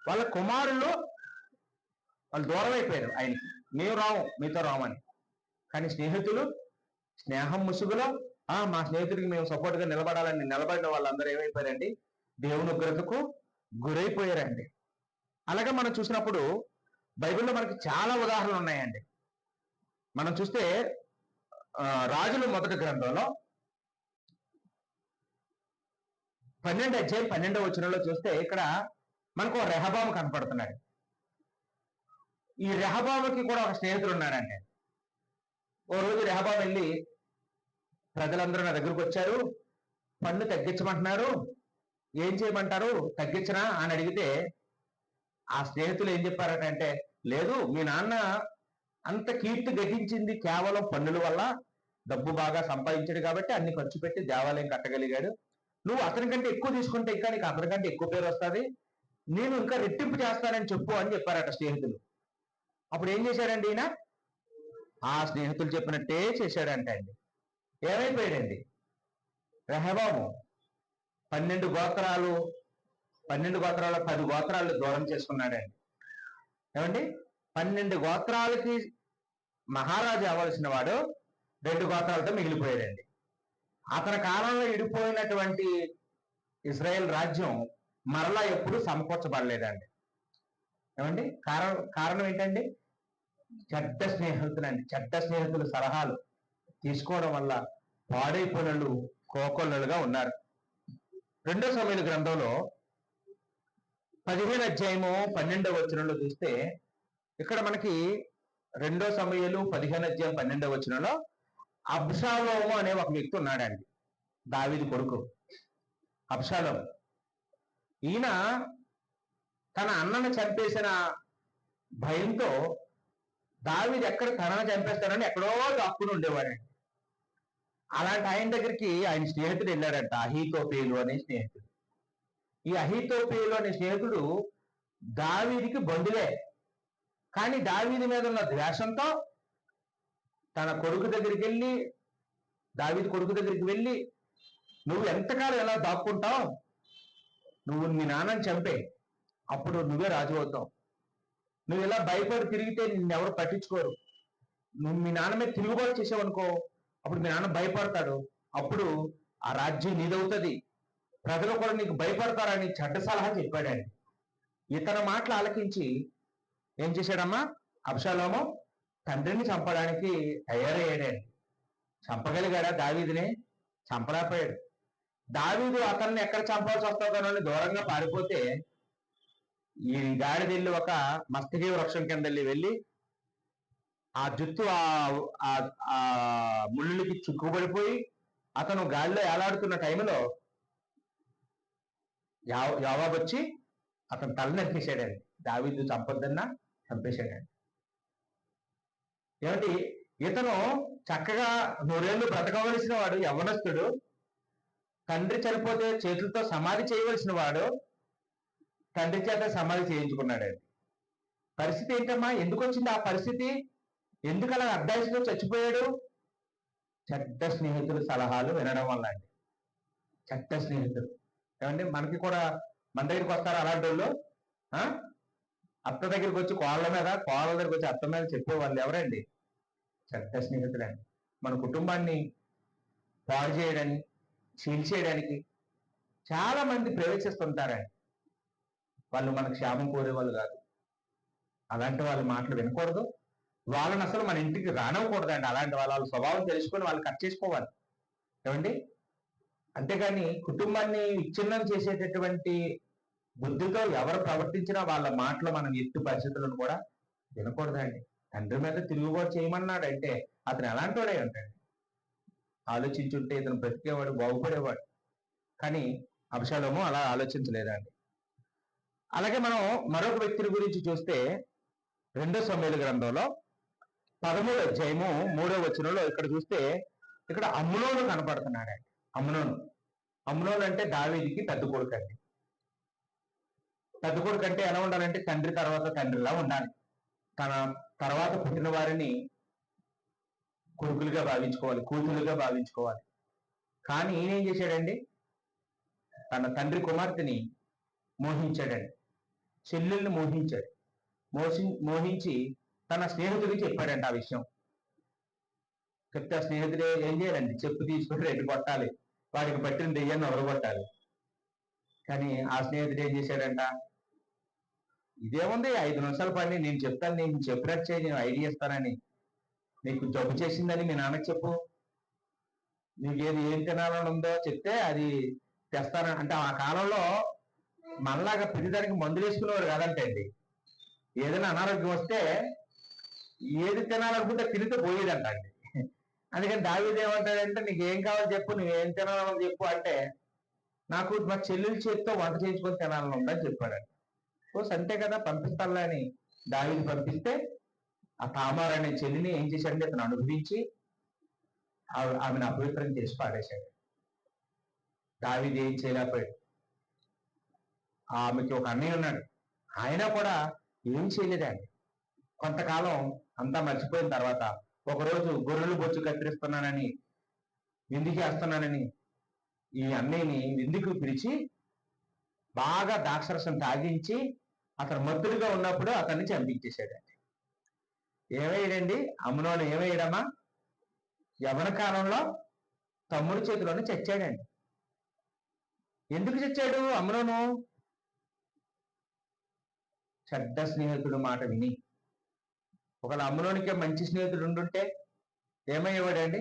వాళ్ళ కుమారులు వాళ్ళు దూరం అయిపోయారు ఆయనకి. మేము రాము, మీతో రామని. కానీ స్నేహితులు స్నేహం ముసుగులో మా స్నేహితుడికి మేము సపోర్ట్ గా నిలబడాలని నిలబడిన వాళ్ళందరూ ఏమైపోయారండి? దేవుని ఉగ్రతకు గురైపోయారండి. అలాగే మనం చూసినప్పుడు బైబిల్లో మనకి చాలా ఉదాహరణలు ఉన్నాయండి. మనం చూస్తే రాజుల మొదటి గ్రంథంలో 12 అధ్యాయం 12వ వచనంలో చూస్తే ఇక్కడ మనకు రెహబాము కనపడుతున్నాడు. ఈ రెహబాముకి కూడా ఒక స్నేహితుడు ఉన్నాడంటే. ఓ రోజు రెహబాము వెళ్ళి, ప్రజలందరూ నా దగ్గరకు వచ్చారు, పన్ను తగ్గించమంటున్నారు, ఏం చేయమంటారు, తగ్గించనా అని అడిగితే ఆ స్నేహితులు ఏం చెప్పారటంటే, లేదు, మీ నాన్న అంత కీర్తి గతించింది కేవలం పన్నుల వల్ల. డబ్బు బాగా సంపాదించాడు కాబట్టి అన్ని ఖర్చు పెట్టి దేవాలయం కట్టగలిగాడు. నువ్వు అతనికంటే ఎక్కువ తీసుకుంటే ఇంకా నీకు అతనికంటే ఎక్కువ పేరు వస్తుంది, నేను ఇంకా రెట్టింపు చేస్తానని చెప్పు అని చెప్పారట స్నేహితులు. అప్పుడు ఏం చేశాడండి ఈయన? ఆ స్నేహితులు చెప్పినట్టే చేశాడంట అండి. ఏమైపోయాడండి? రెహబాము 12 గోత్రాలు 10 గోత్రాలు దూరం చేసుకున్నాడండి. ఏమండి? 12 గోత్రాలకి మహారాజు అవ్వాల్సిన వాడు 2 గోత్రాలతో మిగిలిపోయాడండి. అతని కాలంలో ఇడిపోయినటువంటి ఇజ్రాయెల్ రాజ్యం మరలా ఎప్పుడు సమకూర్చబడలేదండి. ఏమండి? కారణం ఏంటండి? చెడ్డ స్నేహితులు సలహాలు తీసుకోవడం వల్ల పాడైపోయినలు కోకొల్లలుగా ఉన్నారు. 2వ సమూయేలు గ్రంథంలో 15 అధ్యాయము 12వ వచనంలో చూస్తే ఇక్కడ మనకి 2వ సమూయేలు 15 అధ్యాయం 12వ వచనంలో అబ్షాలోము అనే ఒక వ్యక్తి ఉన్నాడండి. దావీదు కొడుకు అబ్షాలోము. ఈయన తన అన్నను చంపేసిన భయంతో దావీదు ఎక్కడ తనను చంపేస్తాడని ఎక్కడో దాక్కుని ఉండేవాడండి. అలాంటి ఆయన దగ్గరికి ఆయన స్నేహితుడు వెళ్ళాడంట, అహీతోపేలు అనే స్నేహితుడు. ఈ అహీతోపేలు అనే స్నేహితుడు దావీదికి బంధువే, కానీ దావీది మీద ఉన్న ద్వేషంతో తన కొడుకు దగ్గరికి వెళ్ళి, దావీదు కొడుకు దగ్గరికి వెళ్ళి, నువ్వు ఎంతకాలం ఎలా దాక్కుంటావు, నువ్వు మీ నాన్నని చంపే, అప్పుడు నువ్వే రాజు అవుతావు. నువ్వు ఇలా భయపడి తిరిగితే నిన్నెవరు పట్టించుకోరు. నువ్వు మీ నాన్న మీద తిరుగుబాటు చేసావనుకో, అప్పుడు మీ నాన్న భయపడతాడు, అప్పుడు ఆ రాజ్యం నీదవుతుంది, ప్రజలు కూడా నీకు భయపడతారని చెడ్డ సలహా చెప్పాడండి. ఇతని మాటలు ఆలకించి ఏం చేశాడమ్మా, అబ్షాలోము తండ్రిని చంపడానికి తయారయ్యాడండి. చంపగలిగాడా దావీదుని? చంపలేకపోయాడు. దావీదు అతన్ని ఎక్కడ చంపాల్సి వస్తుందోనని దూరంగా పారిపోతే, ఈ గాడిదెళ్ళి ఒక మస్తకి వృక్షం కింద వెళ్ళి ఆ జుత్తు ఆ ముళ్ళులకి చుక్కుపడిపోయి అతను గాలిలో ఏలాడుతున్న టైంలో యోవాబు వచ్చి అతను తల నరికేశాడండి. దావీదు చంపొద్దన్నా చంపేశాడండి. ఏమిటి, ఇతను చక్కగా 100 ఏళ్ళు బ్రతకవలసిన వాడు, యవ్వనస్తుడు, తండ్రి చనిపోతే చేతులతో సమాధి చేయవలసిన వాడు, తండ్రి చేత సమాధి చేయించుకున్నాడండి. పరిస్థితి ఏంటమ్మా, ఎందుకు వచ్చింది ఆ పరిస్థితి? ఎందుకు అలా అర్ధాయుసులో చచ్చిపోయాడు? చెడ్డ స్నేహితుల సలహాలు వినడం వల్ల అండి. చెడ్డ స్నేహితులు ఏమండి, మనకి కూడా మన దగ్గరికి వస్తారు అలాంటి వాళ్ళు. అత్త దగ్గరికి వచ్చి కోళ్ళ మీద, కోళ్ళ దగ్గరికి వచ్చి అత్త మీద చెప్పేవాళ్ళు ఎవరండి? చెడ్డ స్నేహితులండి. మన కుటుంబాన్ని పాడు చేయడానికి, చీల్చేయడానికి చాలా మంది ప్రవేశిస్తుంటారండి. వాళ్ళు మన క్షేమం కోరేవాళ్ళు కాదు. అలాంటి వాళ్ళ మాటలు వినకూడదు, వాళ్ళని అసలు మన ఇంటికి రానివ్వకూడదండి. అలాంటి వాళ్ళ స్వభావం తెలుసుకొని వాళ్ళు కట్ చేసుకోవాలి ఏమండి. అంతేగాని కుటుంబాన్ని విచ్ఛిన్నం చేసేటటువంటి బుద్ధితో ఎవరు ప్రవర్తించినా వాళ్ళ మాటలు మనం ఎత్తు పరిస్థితులను కూడా వినకూడదండి. తండ్రి మీద తిరుగుబాటు చేయమన్నాడు అంటే అతను ఎలాంటి వాడే ఉంటాడు? ఆలోచించుంటే ఇతను బ్రతికేవాడు, బాగుపడేవాడు. కానీ అబ్షాలోము అలా ఆలోచించలేదండి. అలాగే మనం మరొక వ్యక్తిని గురించి చూస్తే 2 సమూయేలు గ్రంథంలో 13వ అధ్యాయము 3వ వచనంలో ఇక్కడ చూస్తే, ఇక్కడ అమ్నోను కనపడుతున్నాడండి. అమ్నోను అంటే దావీదుకి పెద్ద కొడుకు అండి. పెద్ద కొడుకు అంటే ఎలా ఉండాలంటే తండ్రి తర్వాత తండ్రిలా ఉండాలి. తన తర్వాత పుట్టిన వారిని కొడుకులుగా భావించుకోవాలి, కూతురుగా భావించుకోవాలి. కానీ ఈయన ఏం చేశాడండి, తన తండ్రి కుమార్తెని మోహించాడండి, చెల్లెల్ని మోహించాడు. మోహించి తన స్నేహితుడికి చెప్పాడంట ఆ విషయం. చెప్తే ఆ స్నేహితుడు ఏం చేయాలండి, చెప్పు తీసుకుని 2 కొట్టాలి, వాడికి పట్టిన దెయ్యాన్ని ఒరగొట్టాలి. కానీ ఆ స్నేహితుడు ఏం చేశాడంట, ఇదేముంది 5 నిమిషాల పని, నేను చెప్తాను, నేను చెప్పినట్టు చేయి, నేను ఐడియా ఇస్తానని, నీకు జబ్బు చేసిందని మీ నాన్నకి చెప్పు, నీకు ఏం తినాలని ఉందో చెప్తే అది తెస్తాను అంటే. ఆ కాలంలో మనలాగా ప్రతిదానికి మందులు వేసుకునేవారు కాదంటే అండి. ఏదైనా అనారోగ్యం వస్తే ఏది తినాలనుకుంటే తినితే పోయేదంట అండి. అందుకని దావీదు ఏమంటాడంటే, నీకు ఏం కావాలో చెప్పు, నువ్వేం తినాలని చెప్పు అంటే, నాకు మా చెల్లెల చేతితో వంట చేయించుకొని తినాలని ఉందని చెప్పాడంట. అంతే కదా, పంపిస్తానులే అని దావీదు పంపిస్తే ఆ తామార్ అనే చెల్లిని ఏం చేశాడంటే అతను అనుభవించి ఆమెను అపవిత్రం చేసి పాడేశాడు. దావీదు ఏం చేయలేకపోయాడు. ఆమెకి ఒక అన్నయ్య ఉన్నాడు, ఆయన కూడా ఏం చేయలేదండి. కొంతకాలం అంతా మర్చిపోయిన తర్వాత ఒకరోజు గొర్రెలు బొచ్చు కత్తిరిస్తున్నానని, విందు చేస్తున్నానని ఈ అన్నయ్యని విందుకు పిలిచి బాగా ద్రాక్షరసం తాగించి అతను మత్తుడిగా ఉన్నప్పుడు అతన్ని చంపించేశాడండి. ఏమయ్యాడండి అమ్నోను? ఏమయ్యాడమ్మా, యవన కాలంలో తమ్ముడి చేతిలోనే చచ్చాడండి. ఎందుకు చచ్చాడు అమ్నోను? చెడ్డ స్నేహితుడు మాట విని. ఒకవేళ అమ్నోనికే మంచి స్నేహితుడు ఉండుంటే ఏమయ్యేవాడండి?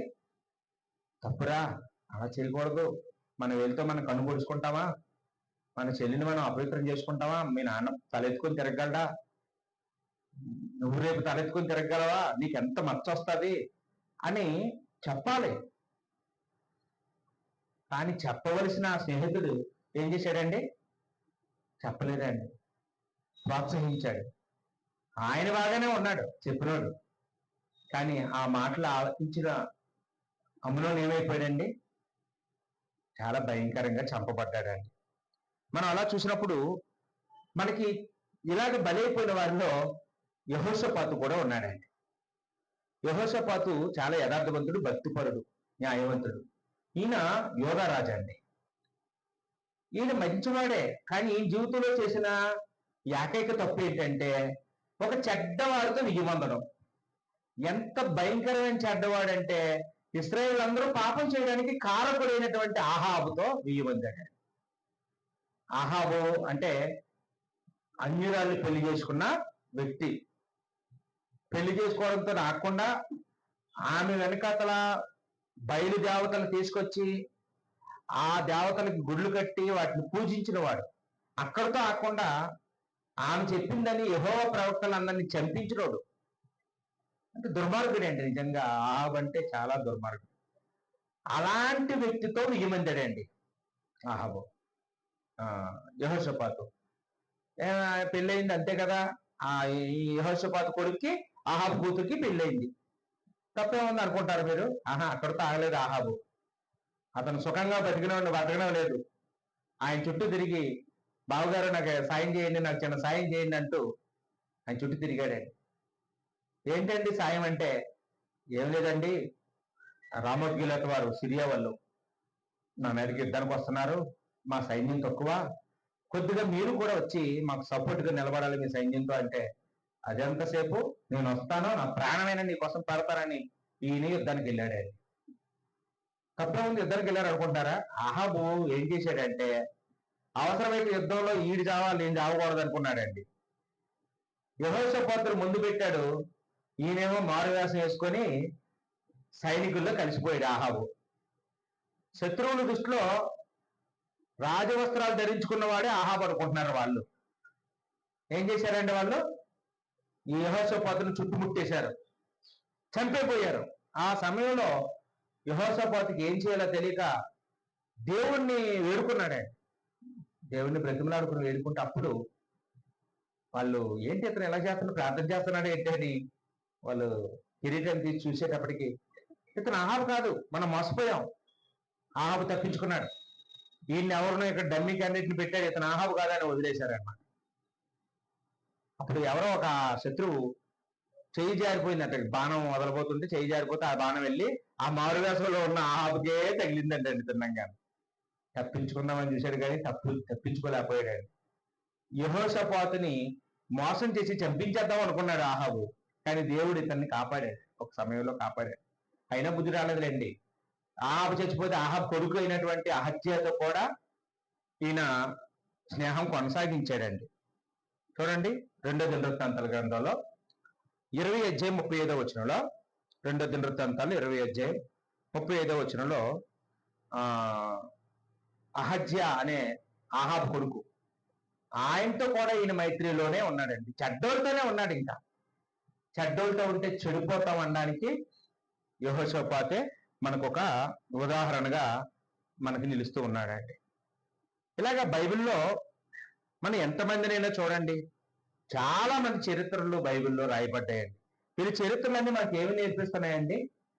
తప్పురా, అలా చేయకూడదు, మనం వెళ్తే మనం కన్ను పొడుచుకుంటామా, మన చెల్లిని మనం అపవిత్రం చేసుకుంటామా, మీ నాన్న తలెత్తుకొని తిరగలడా, నువ్వు రేపు తలెత్తుకొని తిరగలవా, నీకు ఎంత మచ్చ వస్తుంది అని చెప్పాలి. కానీ చెప్పవలసిన స్నేహితుడు ఏం చేశాడండి? చెప్పలేదండి, ప్రోత్సహించాడు. ఆయన బాగానే ఉన్నాడు చెప్పినోడు, కానీ ఆ మాటలు ఆలోచించిన అమ్నోను ఏమైపోయాడండి? చాలా భయంకరంగా చంపబడ్డాడండి. మనం అలా చూసినప్పుడు మనకి ఇలాగ బలైపోయిన వారిలో యెహోషాపాతు కూడా ఉన్నాడండి. యెహోషాపాతు చాలా యథార్థవంతుడు, భక్తిపరుడు, న్యాయవంతుడు. ఈయన యోధారాజు అండి. ఈయన మంచివాడే, కానీ ఈయన జీవితంలో చేసిన ఏకైక తప్పు ఏంటంటే ఒక చెడ్డవాడితో వియ్యమందడం. ఎంత భయంకరమైన చెడ్డవాడంటే ఇశ్రాయేలు అందరూ పాపం చేయడానికి కారకుడైనటువంటి ఆహాబుతో వియ్యమందాడు. ఆహాబు అంటే అన్యురాల్ని పెళ్లి చేసుకున్న వ్యక్తి. పెళ్లి చేసుకోవడంతో రాకుండా ఆమె వెనకాతల బయలు దేవతలు తీసుకొచ్చి ఆ దేవతలకు గుడ్లు కట్టి వాటిని పూజించిన వాడు. అక్కడితో ఆకుండా ఆమె చెప్పిందని యెహోవా ప్రవక్తలందరినీ చంపించినోడు. అంటే దుర్మార్గుడు అండి. నిజంగా ఆహాబు అంటే చాలా దుర్మార్గుడు. అలాంటి వ్యక్తితో వియ్యమందాడండి ఆహాబు. యెహోషాపాతు పెళ్ళయింది అంతే కదా. ఈ యెహోషాపాతు కొడుక్కి ఆహాబు కూతురికి పెళ్ళయింది. తప్పేముంది అనుకుంటారు మీరు? అక్కడితో ఆగలేదు ఆహాబు. అతను సుఖంగా బతకడం లేదు. ఆయన చుట్టూ తిరిగి, బావగారు నాకు సాయం చేయండి, నాకు చిన్న సాయం చేయండి అంటూ ఆయన చుట్టూ తిరిగాడండి. ఏంటండి సాయం అంటే? ఏం లేదండి, రామోత్ గిలాత్ వారు సిరియా వాళ్ళు నా మీదకి యుద్ధానికి వస్తున్నారు, మా సైన్యం తక్కువ, కొద్దిగా మీరు కూడా వచ్చి మాకు సపోర్ట్ గా నిలబడాలి మీ సైన్యంతో అంటే, అదెంతసేపు నేను వస్తాను, నా ప్రాణమైన నీ కోసం పెడతానని ఈయన యుద్ధానికి వెళ్ళాడు. తప్పే ఉంది, యుద్ధానికి వెళ్ళారు అనుకుంటారా? ఆహాబు ఏం చేశాడంటే అవసరమైతే యుద్ధంలో ఈడు చావాలి నేను చావకూడదు అనుకున్నాడండి. యెహోషాపాతును ముందు పెట్టాడు, ఈయనేమో మారువేషం వేసుకొని సైనికుల్లో కలిసిపోయాడు ఆహాబు. శత్రువుల దృష్టిలో రాజవస్త్రాలు ధరించుకున్నవాడే ఆహాబు అనుకుంటున్నారు వాళ్ళు. ఏం చేశారండి వాళ్ళు? ఈ యెహోషాపాతును చుట్టుముట్టేశారు, చంపేపోయారు. ఆ సమయంలో యెహోషాపాతుకి ఏం చేయాలో తెలియక దేవుణ్ణి వేడుకున్నాడే. దేవుణ్ణి బ్రతిమలాడుకుని వేడుకుంటే అప్పుడు వాళ్ళు ఏంటి ఇతను ఎలా చేస్తున్నా, ప్రార్థన చేస్తున్నాడు ఏంటి అని వాళ్ళు కిరీటం తీసి చూసేటప్పటికి ఇతను ఆహాబు కాదు, మనం మోసపోయాం, ఆహాబు తప్పించుకున్నాడు, ఈయన్ని ఎవరినో ఇక్కడ డమ్మీ క్యాండిడేట్ని పెట్టాడు, ఇతను ఆహాబు కాదని వదిలేశారన్నమాట. అప్పుడు ఎవరో ఒక శత్రువు చెయ్యి జారిపోయిందంట, బాణం వదలబోతుంటే చెయ్యి జారిపోతే ఆ బాణం వెళ్ళి ఆ మారువేషంలో ఉన్న ఆహాబుకే తగిలిందంటండి. తిన్నంగా తప్పించుకుందామని చూశాడు కానీ తప్పించుకోలేకపోయాడు. యెహోషాపాతుని మోసం చేసి చంపించేద్దాం అనుకున్నాడు ఆహాబు, కానీ దేవుడు ఇతన్ని కాపాడాడు, ఒక సమయంలో కాపాడాడు. అయినా బుద్ధి రాలేదులేండి. ఆహాబు చచ్చిపోతే ఆహాబు కొడుకు అయినటువంటి అహజ్యాతో కూడా ఈయన స్నేహం కొనసాగించాడండి. చూడండి 2 దినవృత్తాంతాల గ్రంథంలో 20:35 2 దినవృత్తాంతాలు 20:35 అహజ్యా అనే ఆహాబు కొడుకు, ఆయనతో కూడా ఈయన మైత్రిలోనే ఉన్నాడండి. చెడ్డోళ్ళతోనే ఉన్నాడు. ఇంకా చెడ్డోళ్ళతో ఉంటే చెడిపోతాం అనడానికి యెహోషాపాతే మనకు ఒక ఉదాహరణగా మనకి నిలుస్తూ ఉన్నాడండి. ఇలాగా బైబిల్లో మనం ఎంతమందినైనా చూడండి, చాలా మంది చరిత్రలు బైబిల్లో రాయబడ్డాయండి. వీరి చరిత్రలన్నీ మనకి ఏమి నేర్పిస్తున్నాయండి?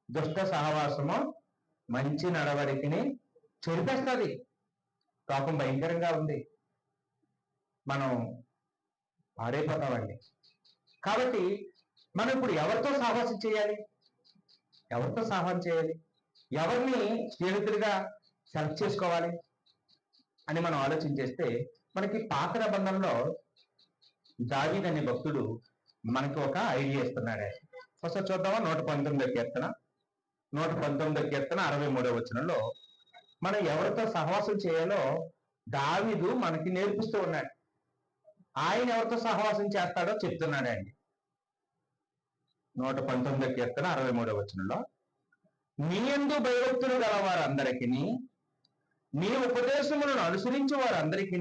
దుష్ట సహవాసము మంచి నడవడికని చెరిపేస్తుంది. పాపం భయంకరంగా ఉంది, మనం పాడైపోతామండి. కాబట్టి మనం ఇప్పుడు ఎవరితో సహవాసం చేయాలి? ఎవరితో సహవాసం చేయాలి? ఎవరిని స్నేహితుడిగా సెలెక్ట్ చేసుకోవాలి అని మనం ఆలోచన చేస్తే మనకి పాత నిబంధనలో దావీదు అనే భక్తుడు మనకి ఒక ఐడియా ఇస్తున్నాడు. ఒకసారి చూద్దామా? 119వ కీర్తన 63వ మనం ఎవరితో సహవాసం చేయాలో దావీదు మనకి నేర్పిస్తూ ఉన్నాడు. ఆయన ఎవరితో సహవాసం చేస్తాడో చెప్తున్నాడండి. 119వ కీర్తన 63వ నీ యందు భయభక్తులు గల వారందరికీ, నీ ఉపదేశములను అనుసరించే వారందరికీ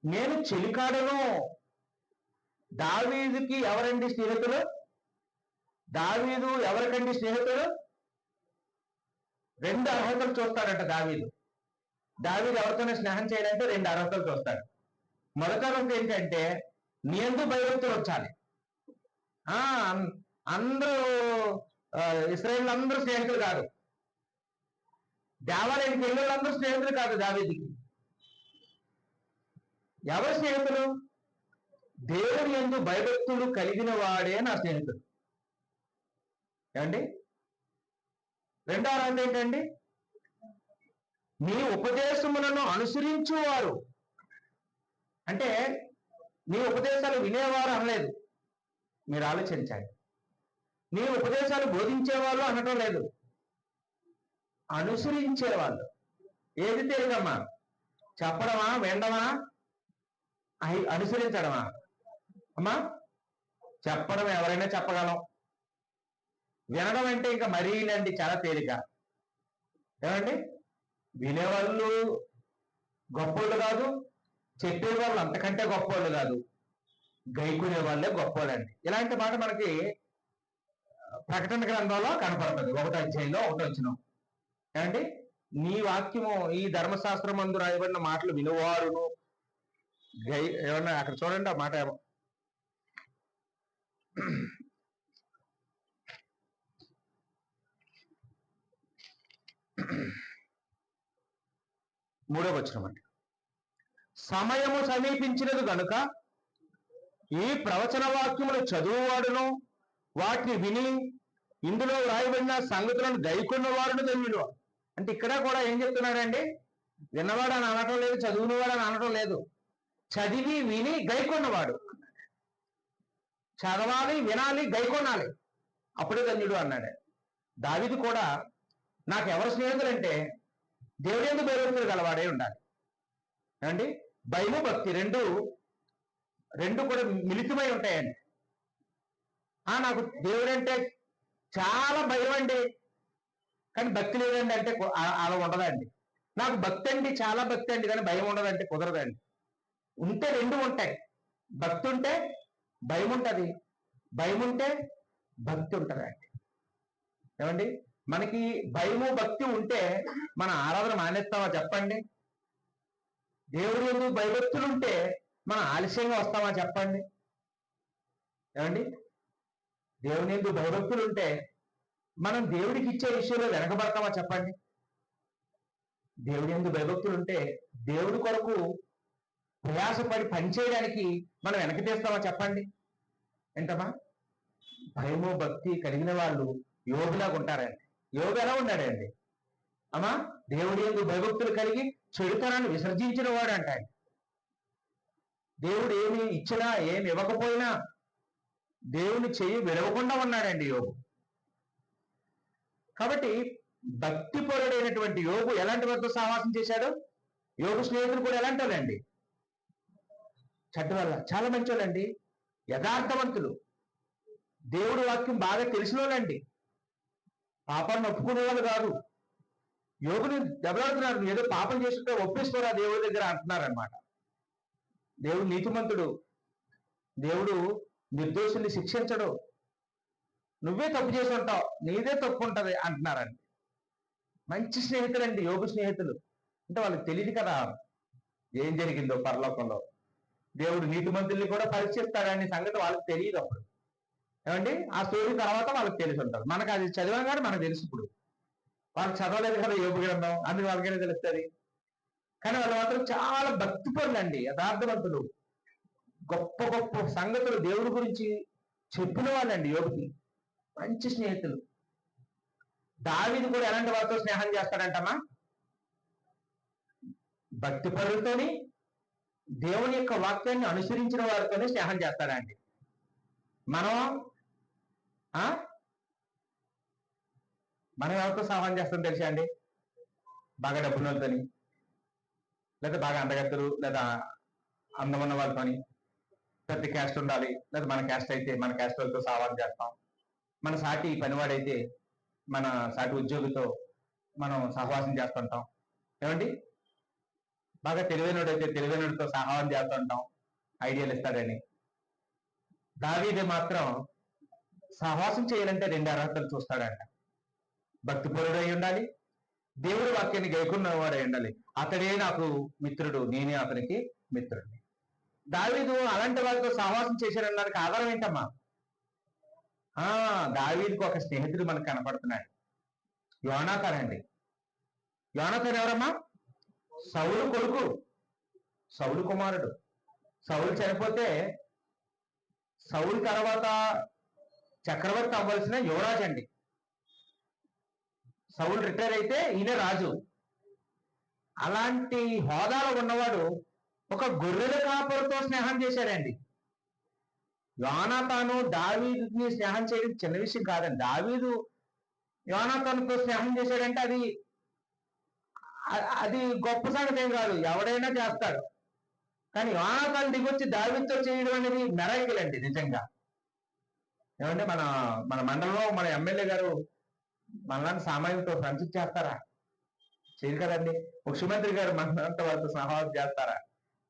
నేను చెలికాడను. దావీదుకి ఎవరండి స్నేహితులు? దావీదు ఎవరికండి స్నేహితుడు? 2 అర్హతలు చూస్తాడట దావీదు. దావీదు ఎవరితోనే స్నేహం చేయాలంటే 2 అర్హతలు చూస్తాడు. మొదటి అర్హత ఏంటంటే నీ యందు భయభక్తులు వచ్చాలి. అందరూ ఇశ్రాయేలు అందరూ స్నేహితులు కాదు, దేవాలయానికి వెళ్ళేళ్ళందరూ స్నేహితులు కాదు దావీదుకి. ఎవరి స్నేహితులు? దేవుని యందు భయభక్తులు కలిగిన వాడే నా స్నేహితుడు. ఏమండి? రెండో అర్హత ఏంటండి? నీ ఉపదేశములను అనుసరించువారు. అంటే నీ ఉపదేశాలు వినేవారు అనలేదు, మీరు ఆలోచించండి. నీ ఉపదేశాలు బోధించేవాళ్ళు అనటం లేదు, అనుసరించేవాళ్ళు. ఏది తెలియదమ్మా? చెప్పడమా, వినడమా, అనుసరించడమా? అమ్మా, చెప్పడం ఎవరైనా చెప్పగలం, వినడం అంటే ఇంకా మరీనండి చాలా తేలిక. ఏమండి? వినేవాళ్ళు గొప్పోళ్ళు కాదు, చెప్పేవాళ్ళు అంతకంటే గొప్పోళ్ళు కాదు, గైకునే వాళ్ళే గొప్పోళ్ళండి. ఇలాంటి మాట మనకి ప్రకటన గ్రంథంలో కనపడుతుంది, 1వ అధ్యాయంలో 1వ వచనం. ఏమండి? నీ వాక్యము ఈ ధర్మశాస్త్రం మందు రాయబడిన మాటలు వినువారును ఏమన్నా అక్కడ చూడండి ఆ మాట ఏమో. మూడవ వచనం అండి. సమయము సమీపించినది గనుక ఈ ప్రవచన వాక్యములు చదువువాడును వాటిని విని ఇందులో వ్రాయబడిన సంగతులను గైకొన్న వాడును ధన్యుడు. అంటే ఇక్కడ కూడా ఏం చెప్తున్నాడండి? విన్నవాడు అని అనటం లేదు, చదువునివాడు అని అనటం లేదు, చదివి విని గైకొన్నవాడు. చదవాలి, వినాలి, గైకొనాలి, అప్పుడే ధన్యుడు అన్నాడు. దావీదు కూడా నాకు ఎవరు స్నేహితులంటే దేవుని యందు భయభక్తులు గలవాడే ఉండాలి. ఏమండి? భయము భక్తి రెండు కూడా మిళితమై ఉంటాయండి. నాకు దేవుడంటే చాలా భయం అండి, కానీ భక్తి లేదండి అంటే అలా ఉండదండి. నాకు భక్తి అండి, చాలా భక్తి అండి, కానీ భయం ఉండదంటే కుదరదండి. ఉంటే రెండు ఉంటాయి. భక్తి ఉంటే భయం ఉంటుంది, భయం ఉంటే భక్తి ఉంటుందండి. ఏమండి? మనకి భయము భక్తి ఉంటే మన ఆరాధన మానేస్తామా చెప్పండి? దేవుడి యందు భయభక్తులు ఉంటే మనం ఆలస్యంగా వస్తామా చెప్పండి? ఏమండి? దేవుని యందు భయభక్తులు ఉంటే మనం దేవుడికి ఇచ్చే విషయంలో వెనకబడతామా చెప్పండి? దేవుడి యందు భయభక్తులు ఉంటే దేవుడి కొరకు ప్రయాసపడి పనిచేయడానికి మనం వెనక తీస్తామా చెప్పండి? ఏంటమ్మా? భయము భక్తి కలిగిన వాళ్ళు యోగులాగా ఉంటారండి. యోగు ఎలా ఉన్నాడండి? అమ్మా, దేవుడి యందు భయభక్తులు కలిగి చెడుతనాన్ని విసర్జించిన వాడు అంటాడు. దేవుడు ఏమి ఇచ్చినా ఏమి ఇవ్వకపోయినా దేవుని చెయ్యి విడవకుండా ఉన్నాడండి యోగు. కాబట్టి భక్తిపరుడైనటువంటి యోగు ఎలాంటి వారితో సహవాసం చేశాడు? యోగు స్నేహితులు కూడా ఎలాంటి వాళ్ళండి? చెడ్డ వల్ల చాలా మంచి వాళ్ళండి, యథార్థవంతులు, దేవుడి వాక్యం బాగా తెలిసిన వాళ్ళండి, పాపాన్ని ఒప్పుకునే వాళ్ళు కాదు. యోగుని దెబ్బలాడుతున్నారు, ఏదో పాపం చేస్తుంటే ఒప్పిస్తారా దేవుడి దగ్గర అంటున్నారనమాట. దేవుడు నీతిమంతుడు, దేవుడు నిర్దోషుల్ని శిక్షించడు, నువ్వే తప్పు చేసి ఉంటావు, నీదే తప్పు ఉంటది అంటున్నారండి. మంచి స్నేహితులండి యోగు స్నేహితులు. అంటే వాళ్ళకి తెలియదు కదా ఏం జరిగిందో పరలోకంలో. దేవుడు నీతిమంతుల్ని కూడా పరీక్షిస్తాడని సంగతి వాళ్ళకి తెలియదు అప్పుడు. ఏమండి? ఆ స్టోరీ తర్వాత వాళ్ళకి తెలిసి ఉంటారు. మనకు అది చదివగానే మనకు తెలుసు. ఇప్పుడు వాళ్ళకి చదవలేదు కదా యోగు గ్రంథం, అందుకు వాళ్ళకైనా తెలుస్తుంది. కానీ వాళ్ళు మాత్రం చాలా భక్తిపరులండి, యథార్థవంతులు, గొప్ప గొప్ప సంగతులు దేవుడి గురించి చెప్పిన వాళ్ళండి యోగుకి. మంచి స్నేహితులు. దావీదు కూడా ఎలాంటి వారితో స్నేహం చేస్తాడంటమ్మా? భక్తిపరులతోని దేవుని యొక్క వాక్యాన్ని అనుసరించిన వారితోనే స్నేహం చేస్తాడండి. మనం ఎవరితో స్నేహం చేస్తాం తెలుసా అండి? బాగా డబ్బున్న వాళ్ళతోని, లేదా బాగా అందగత్తరు, లేదా అందమున్న వాళ్ళతోని, పెద్ద క్యాస్ట్ ఉండాలి, లేదా మన క్యాస్ట్ అయితే మన క్యాస్ట్ వాళ్ళతో సహవాసం చేస్తాం. మన సాటి పనివాడైతే మన సాటి ఉద్యోగితో మనం సహవాసం చేస్తుంటాం. ఏమండి? బాగా తెలివైనడైతే తెలివైనడితో సహవాసం చేస్తుంటాం, ఐడియాలు ఇస్తాడని. దావీదు మాత్రం సహవాసం చేయాలంటే 2 అర్హతలు చూస్తాడంట. భక్తిపరుడు అయి ఉండాలి, దేవుడి వాక్యాన్ని గైకున్నవాడై ఉండాలి. అతడే నాకు మిత్రుడు, నేనే అతనికి మిత్రుడిని. దావీదు అలాంటి వారితో సహవాసం చేశాడనడానికి ఆధారం ఏంటమ్మా? దావీదుకు ఒక స్నేహితుడు మనకు కనపడుతున్నాడు, యోనాతాన్ అండి. యోనాతాన్ ఎవరమ్మా? సౌలు కొడుకు, సౌలు కుమారుడు. సౌలు చనిపోతే సౌలు తర్వాత చక్రవర్తి అవ్వాల్సిన యువరాజు అండి. సౌలు రిటైర్ అయితే ఈయన రాజు. అలాంటి హోదాలో ఉన్నవాడు ఒక గొర్రెల కాపరితో స్నేహం చేశాడండి. యోనాతాను దావీదుని స్నేహం చేయడం చిన్న విషయం కాదండి. దావీదు యోనాతానుతో స్నేహం చేశాడంటే అది అది గొప్ప సంగతి ఏం కాదు, ఎవడైనా చేస్తాడు. కానీ యోనాతాను దిగొచ్చి దావీదుతో చేయడం అనేది మెరాకిల్ అండి నిజంగా. ఏమంటే మన మన మండలంలో మన ఎమ్మెల్యే గారు మనలాంటి సామాన్యులతో ఫ్రెండ్షిప్ చేస్తారా? చేయరు కదండి. ముఖ్యమంత్రి గారు మనంత వాళ్ళతో సహవాసం చేస్తారా?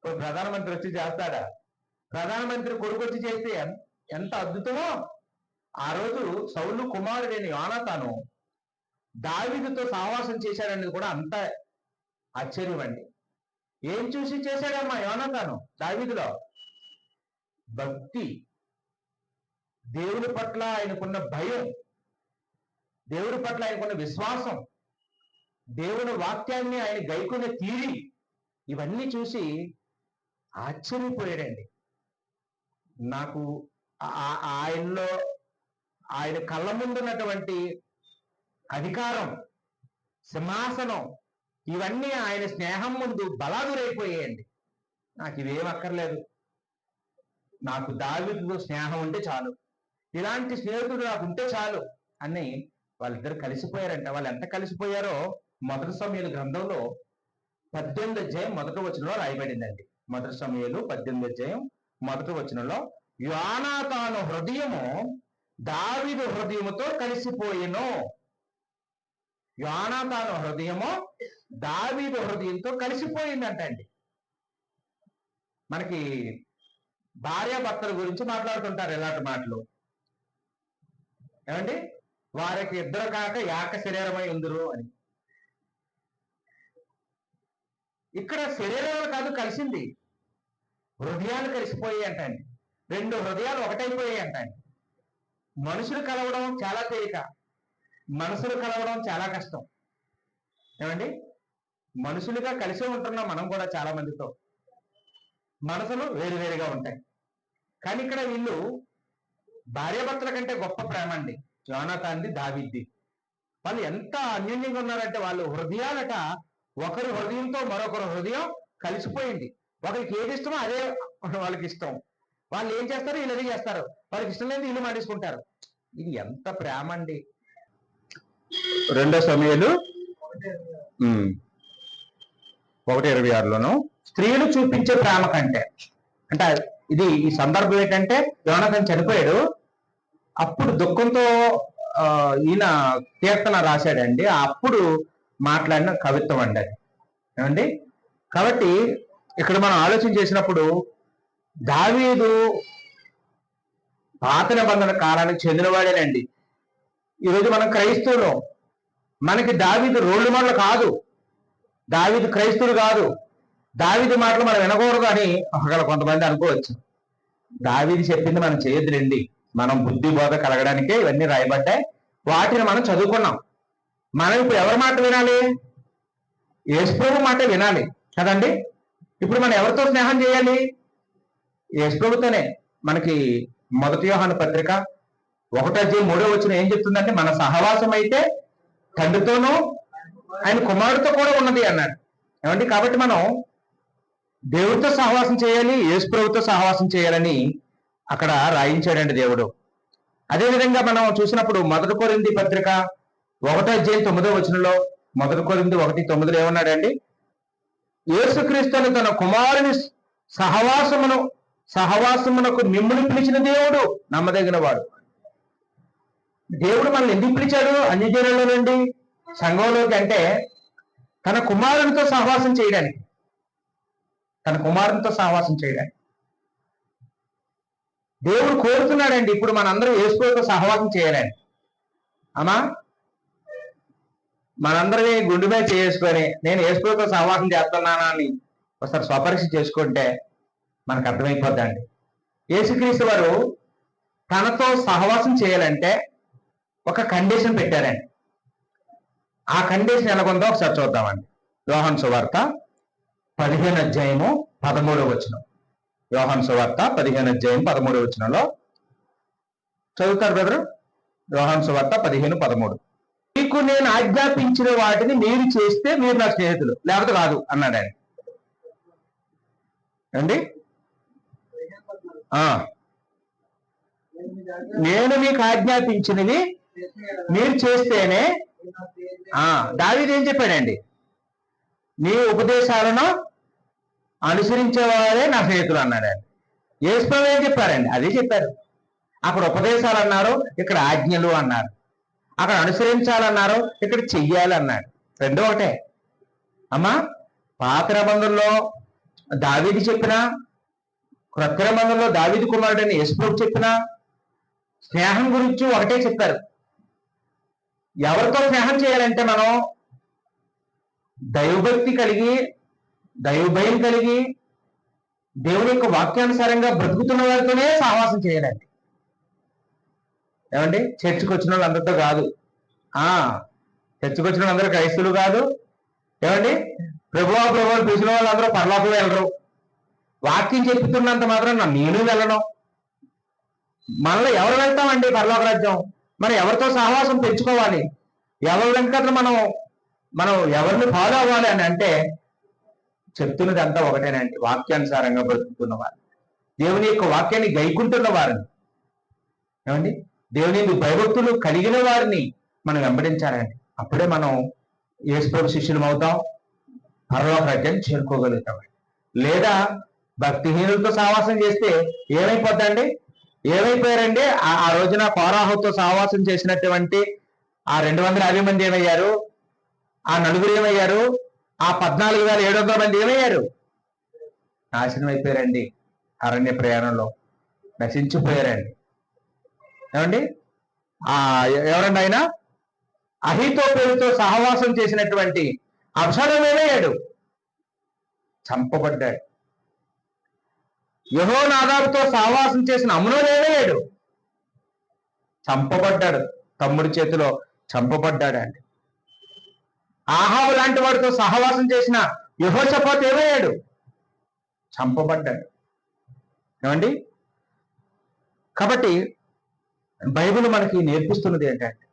ప్రధానమంత్రి వచ్చి చేస్తాడా? ప్రధానమంత్రి కొడుకు వచ్చి చేస్తే ఎంత అద్భుతమో. ఆ రోజు సౌలు కుమారుడైన యోనాతాను దావీదుతో సహవాసం చేశాడనేది కూడా అంత ఆశ్చర్యం అండి. ఏం చూసి చేశాడమ్మా యోనాతాను దావీదులో? భక్తి, దేవుని పట్ల ఆయనకున్న భయం, దేవుని పట్ల ఆయనకున్న విశ్వాసం, దేవుని వాక్యాన్ని ఆయన గైకునే తీరి, ఇవన్నీ చూసి ఆశ్చర్యపోయాడండి. నాకు ఆయనలో ఆయన కళ్ళ ముందున్నటువంటి అధికారం, సింహాసనం, ఇవన్నీ ఆయన స్నేహం ముందు బలాదురైపోయాయండి. నాకు ఇవేం అక్కర్లేదు, నాకు దావీదుతో స్నేహం ఉంటే చాలు, ఇలాంటి స్నేహితుడు నాకు ఉంటే చాలు అని వాళ్ళిద్దరు కలిసిపోయారంట. వాళ్ళు ఎంత కలిసిపోయారో మొదటి సమూయేలు గ్రంథంలో 18వ అధ్యాయం 1వ వచనంలో రాయబడిందండి. మొదటి సమూయేలు 18వ అధ్యాయం 1వ వచనంలో యోనాతాను హృదయము దావీదు హృదయముతో కలిసిపోయెను. యోనాతాను హృదయము దావీదు హృదయంతో కలిసిపోయిందంటండి. మనకి భార్యాభర్తల గురించి మాట్లాడుతుంటారు ఇలాంటి మాటలు. ఏమండి? వారికి ఇద్దరు కాక ఏక శరీరమై ఉందురు అని. ఇక్కడ శరీరాలు కాదు కలిసింది, హృదయాలు కలిసిపోయాయి అంటండి. రెండు హృదయాలు ఒకటైపోయాయి అంటండి. మనుషులు కలవడం చాలా తేలిక, మనసులు కలవడం చాలా కష్టం. ఏమండి? మనుషులుగా కలిసి ఉంటున్నాం మనం కూడా చాలా మందితో, మనసులు వేరువేరుగా ఉంటాయి. కానీ ఇక్కడ వీళ్ళు భార్యాభర్తల కంటే గొప్ప ప్రేమ అండి యోనాతాన్ది దావీద్ది. వాళ్ళు ఎంత అన్యోన్యంగా ఉన్నారంటే వాళ్ళు హృదయాలట ఒకరి హృదయంతో మరొకరు హృదయం కలిసిపోయింది. ఒకరికి ఏది ఇష్టమో అదే వాళ్ళకి ఇష్టం. వాళ్ళు ఏం చేస్తారు, వీళ్ళు అది చేస్తారు. వాళ్ళకి ఇష్టం లేదు, వీళ్ళు మానేసుకుంటారు. ఇది ఎంత ప్రేమ అండి. 2వ సమూయేలు 1:26లోను స్త్రీలు చూపించే ప్రేమ కంటే, అంటే ఇది ఈ సందర్భం ఏంటంటే యోనాతాను చనిపోయాడు. అప్పుడు దుఃఖంతో ఈయన కీర్తన రాశాడండి. అప్పుడు మాట్లాడిన కవిత్వం అండి అది. ఏమండి? కాబట్టి ఇక్కడ మనం ఆలోచన చేసినప్పుడు దావీదు పాత నిబంధన కాలానికి చెందినవాడేనండి. ఈరోజు మనం క్రైస్తవులు, మనకి దావీదు రోడ్డు మాటలు కాదు, దావీదు క్రైస్తవుడు కాదు, దావీదు మాటలు మనం వినకూడదు అని ఒకవేళ కొంతమంది అనుకోవచ్చు. దావీదు చెప్పింది మనం చేయొద్దులేండి, మనం బుద్ధి బోధ కలగడానికే ఇవన్నీ రాయబడ్డాయి, వాటిని మనం చదువుకున్నాం. మనం ఇప్పుడు ఎవరి మాట వినాలి? యేసుప్రభు మాట వినాలి కదండి. ఇప్పుడు మనం ఎవరితో స్నేహం చేయాలి? యేసుప్రభుతోనే. మనకి 1 యోహాను పత్రిక 1:3 ఏం చెప్తుందంటే మన సహవాసం అయితే తండ్రితోనూ ఆయన కుమారుడితో కూడా ఉన్నది అన్నాడు. ఏమండి? కాబట్టి మనం దేవుడితో సహవాసం చేయాలి, యేసుప్రభుతో సహవాసం చేయాలని అక్కడ రాయించాడండి దేవుడు. అదేవిధంగా మనం చూసినప్పుడు 1 కొరింథీ పత్రిక 1:9 1 కొరింథీ 1:9 ఏమన్నాడండి? యేసుక్రీస్తుని తన కుమారుని సహవాసమునకు మిమ్ముని పిలిచిన దేవుడు నమ్మదగిన వాడు. దేవుడు మనల్ని ఎందుకు పిలిచాడు అన్యజనుల నుండి సంఘంలోకి అంటే తన కుమారునితో సహవాసం చేయడానికి, తన కుమారునితో సహవాసం చేయడానికి దేవుడు కోరుతున్నాడండి. ఇప్పుడు మనందరం యేసుతో సహవాసం చేయాలండి. అమ్మా, మనందరినీ గుండె మీద చేసుకొని నేను యేసుతో సహవాసం చేస్తున్నానా అని ఒకసారి స్వపరీక్ష చేసుకుంటే మనకు అర్థమైపోద్దండి. యేసుక్రీస్తు వారు తనతో సహవాసం చేయాలంటే ఒక కండిషన్ పెట్టారండి. ఆ కండిషన్ ఎలాగుందో ఒకసారి చూద్దామండి. యోహాను సువార్త 15వ అధ్యాయము 13వ వచనం. యోహాను సువార్త 15 అధ్యాయం 13 చదువుతారు బ్రదరు. యోహాను సువార్త 15:13. మీకు నేను ఆజ్ఞాపించిన వాటిని మీరు చేస్తే మీరు నా స్నేహితులు, లేకపోతే కాదు అన్నాడు ఆయన. అండి నేను మీకు ఆజ్ఞాపించినవి మీరు చేస్తేనే. దావీదు ఏం చెప్పాడండి? నీ ఉపదేశాలను అనుసరించేవారే నా స్నేహితులు అన్నాడు ఆయన. యేసు ప్రభువు ఏం చెప్పారండి? అదే చెప్పారు. అక్కడ ఉపదేశాలు అన్నారు, ఇక్కడ ఆజ్ఞలు అన్నారు. అక్కడ అనుసరించాలన్నారు, ఇక్కడ చెయ్యాలి అన్నాడు. రెండో ఒకటే అమ్మా. పాత నిబంధనలో దావీదు చెప్పినా, క్రొత్త నిబంధనలో దావీదు కుమారుడని యేసు ప్రభువు చెప్పినా స్నేహం గురించి ఒకటే చెప్పారు. ఎవరితో స్నేహం చేయాలంటే మనం దైవభక్తి కలిగి, దైవభయం కలిగి, దేవుని యొక్క వాక్యానుసారంగా బ్రతుకుతున్న వారితోనే సహవాసం చేయాలండి. ఏమండి? చర్చికి వచ్చిన వాళ్ళందరితో కాదు. చర్చికి వచ్చిన వాళ్ళందరూ క్రైస్తువులు కాదు. ఏమండి? ప్రభువా పిలిచిన వాళ్ళందరూ పరలోకం వెళ్ళరు. వాక్యం చెప్తున్నంత మాత్రం నేను వెళ్ళను. మనలో ఎవరు వెళ్తామండి పరలోక రాజ్యం? మనం ఎవరితో సహవాసం పెంచుకోవాలి? ఎవరి వెంకట మనం ఎవరిని ఫాలో అవ్వాలి అని అంటే చెప్తున్నది అంతా ఒకటేనండి. వాక్యానుసారంగా బ్రతుకుతున్న వారు, దేవుని యొక్క వాక్యాన్ని గైకుంటున్న వారిని, ఏమండి దేవుని భయభక్తులు కలిగిన వారిని మనం వెంబడించాలండి. అప్పుడే మనం యేసు ప్రభు శిష్యులం అవుతాం, పరలోక రాజ్యాన్ని చేరుకోగలుగుతాం. లేదా భక్తిహీనులతో సహవాసం చేస్తే ఏమైపోద్దండి? ఏమైపోయారండి? ఆ రోజున కోరాహుతో సహవాసం చేసినటువంటి ఆ 250 మంది ఏమయ్యారు? ఆ నలుగురు ఏమయ్యారు? ఆ 14,700 మంది ఏమయ్యారు? నాశనం అయిపోయారండి. అరణ్య ప్రయాణంలో నశించిపోయారండి. ఏమండి? ఎవరండి ఆయన? అహీతోపెలుతో సహవాసం చేసినటువంటి అబ్షాలోము ఏమయ్యాడు? చంపబడ్డాడు. యెహోనాదాబుతో సహవాసం చేసిన అమ్నోను ఏమయ్యాడు? చంపబడ్డాడు. తమ్ముడి చేతిలో చంపబడ్డాడు అండి. ఆహాబు లాంటి వాడితో సహవాసం చేసిన యెహోషాపాతు ఏమయ్యాడు? చంపబడ్డాడు. ఏమండి? కాబట్టి బైబిల్ మనకి నేర్పిస్తున్నది ఏంటంటే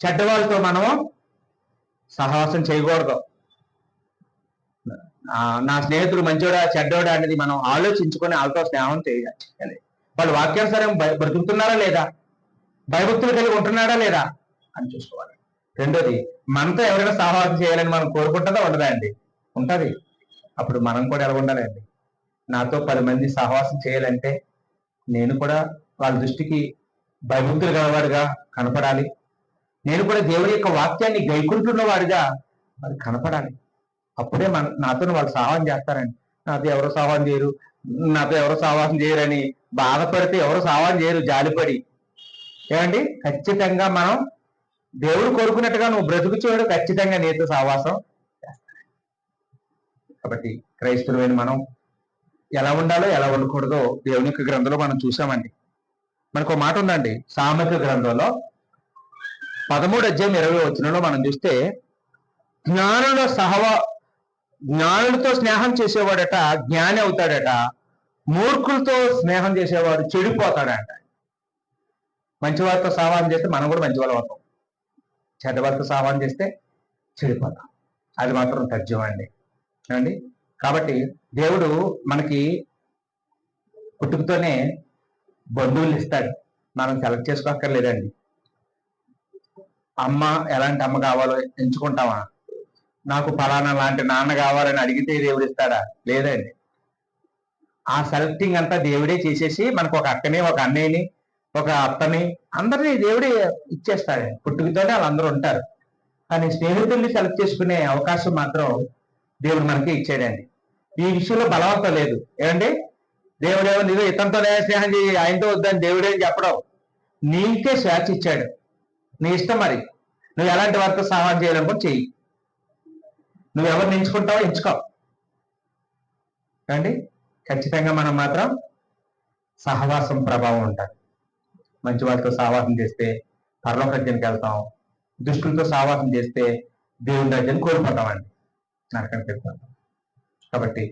చెడ్డవాళ్ళతో మనం సహవాసం చేయకూడదు. నా స్నేహితుడు మంచోడా చెడ్డోడా అనేది మనం ఆలోచించుకొని వాళ్ళతో స్నేహం చేయాలి. వాళ్ళు వాక్యానుసారం బ్రతుకుతున్నారా లేదా, భయభక్తులు కలిగి ఉంటున్నాడా లేదా అని చూసుకోవాలి. రెండోది, మనతో ఎవరైనా సహవాసం చేయాలని మనం కోరుకుంటుందా ఉండదా అండి? ఉంటుంది. అప్పుడు మనం కూడా ఎలా ఉండాలండి? నాతో 10 మంది సహవాసం చేయాలంటే నేను కూడా వాళ్ళ దృష్టికి భయభక్తులు గలవాడిగా కనపడాలి. నేను కూడా దేవుడి యొక్క వాక్యాన్ని గైకుంటున్న వాడిగా మరి కనపడాలి. అప్పుడే నాతో వాళ్ళు సహవాసం చేస్తారండి. నాతో ఎవరో సహవాసం చేయరని బాధపడితే ఎవరు సహవాసం చేయరు, జాలిపడి. ఏమండి? ఖచ్చితంగా మనం దేవుడు కోరుకున్నట్టుగా నువ్వు బ్రతుకు చూడు, ఖచ్చితంగా నీతో సహవాసం చేస్తాడు. కాబట్టి క్రైస్తవులైన మనం ఎలా ఉండాలో ఎలా ఉండకూడదో దేవుని యొక్క గ్రంథంలో మనం చూసామండి. మనకు ఒక మాట ఉందండి, సామెతల గ్రంథంలో 13 అధ్యాయం 20 మనం చూస్తే, జ్ఞానులతో స్నేహం చేసేవాడట జ్ఞాని అవుతాడట, మూర్ఖులతో స్నేహం చేసేవాడు చెడిపోతాడట. మంచివారితో సహవాసం చేస్తే మనం కూడా మంచి వాళ్ళు అవుతాం, చెడ్డవారితో సహవాసం చేస్తే చెడిపోతాం. అది మాత్రం తథ్యం అండి. అండి కాబట్టి దేవుడు మనకి పుట్టుకతోనే బంధువులు ఇస్తాడు, మనం సెలెక్ట్ చేసుకోక్కర్లేదండి. అమ్మ ఎలాంటి అమ్మ కావాలో ఎంచుకుంటామా? నాకు ఫలానా లాంటి నాన్న కావాలని అడిగితే దేవుడు ఇస్తాడా? లేదండి. ఆ సెలెక్టింగ్ అంతా దేవుడే చేసేసి మనకు ఒక అక్కని, ఒక అన్నయ్యని, ఒక అత్తని, అందరినీ దేవుడే ఇచ్చేస్తాడు. పుట్టుకతోనే వాళ్ళందరూ ఉంటారు. కానీ స్నేహితుల్ని సెలెక్ట్ చేసుకునే అవకాశం మాత్రం దేవుడు మనకి ఇచ్చాడండి. ఈ విషయంలో బలవంతం లేదు. ఏమండి? దేవుడేమో నీవు ఇతనితోనే స్నేహం చేయి, ఆయనతో వద్దని దేవుడేం చెప్పడం, నీకే స్వేచ్ఛ ఇచ్చాడు. నీ ఇష్టం. మరి నువ్వు ఎలాంటి వారితో సహాయం చేయాలనుకో చెయ్యి, నువ్వు ఎవరిని ఎంచుకుంటావో ఎంచుకో. అండి ఖచ్చితంగా మనం మాత్రం సహవాసం ప్రభావం ఉంటుంది. మంచి వారితో సహవాసం చేస్తే పరలోక రాజ్యానికి వెళ్తాం, దుష్టులతో సహవాసం చేస్తే దేవుని రాజ్యాన్ని కోల్పోతామండి, నరకానికి వెళ్తాం. కాబట్టి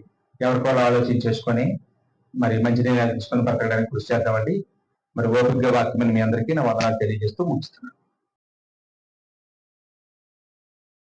ఎవరికో ఆలోచించేసుకొని మరి మంచి నిర్ణయాలు తీసుకొని బ్రతకడానికి కృషి చేద్దామండి. మరి ఓపికగా వాక్యమని మీ అందరికీ నా వందనాలు తెలియజేస్తూ ముగిస్తున్నాను.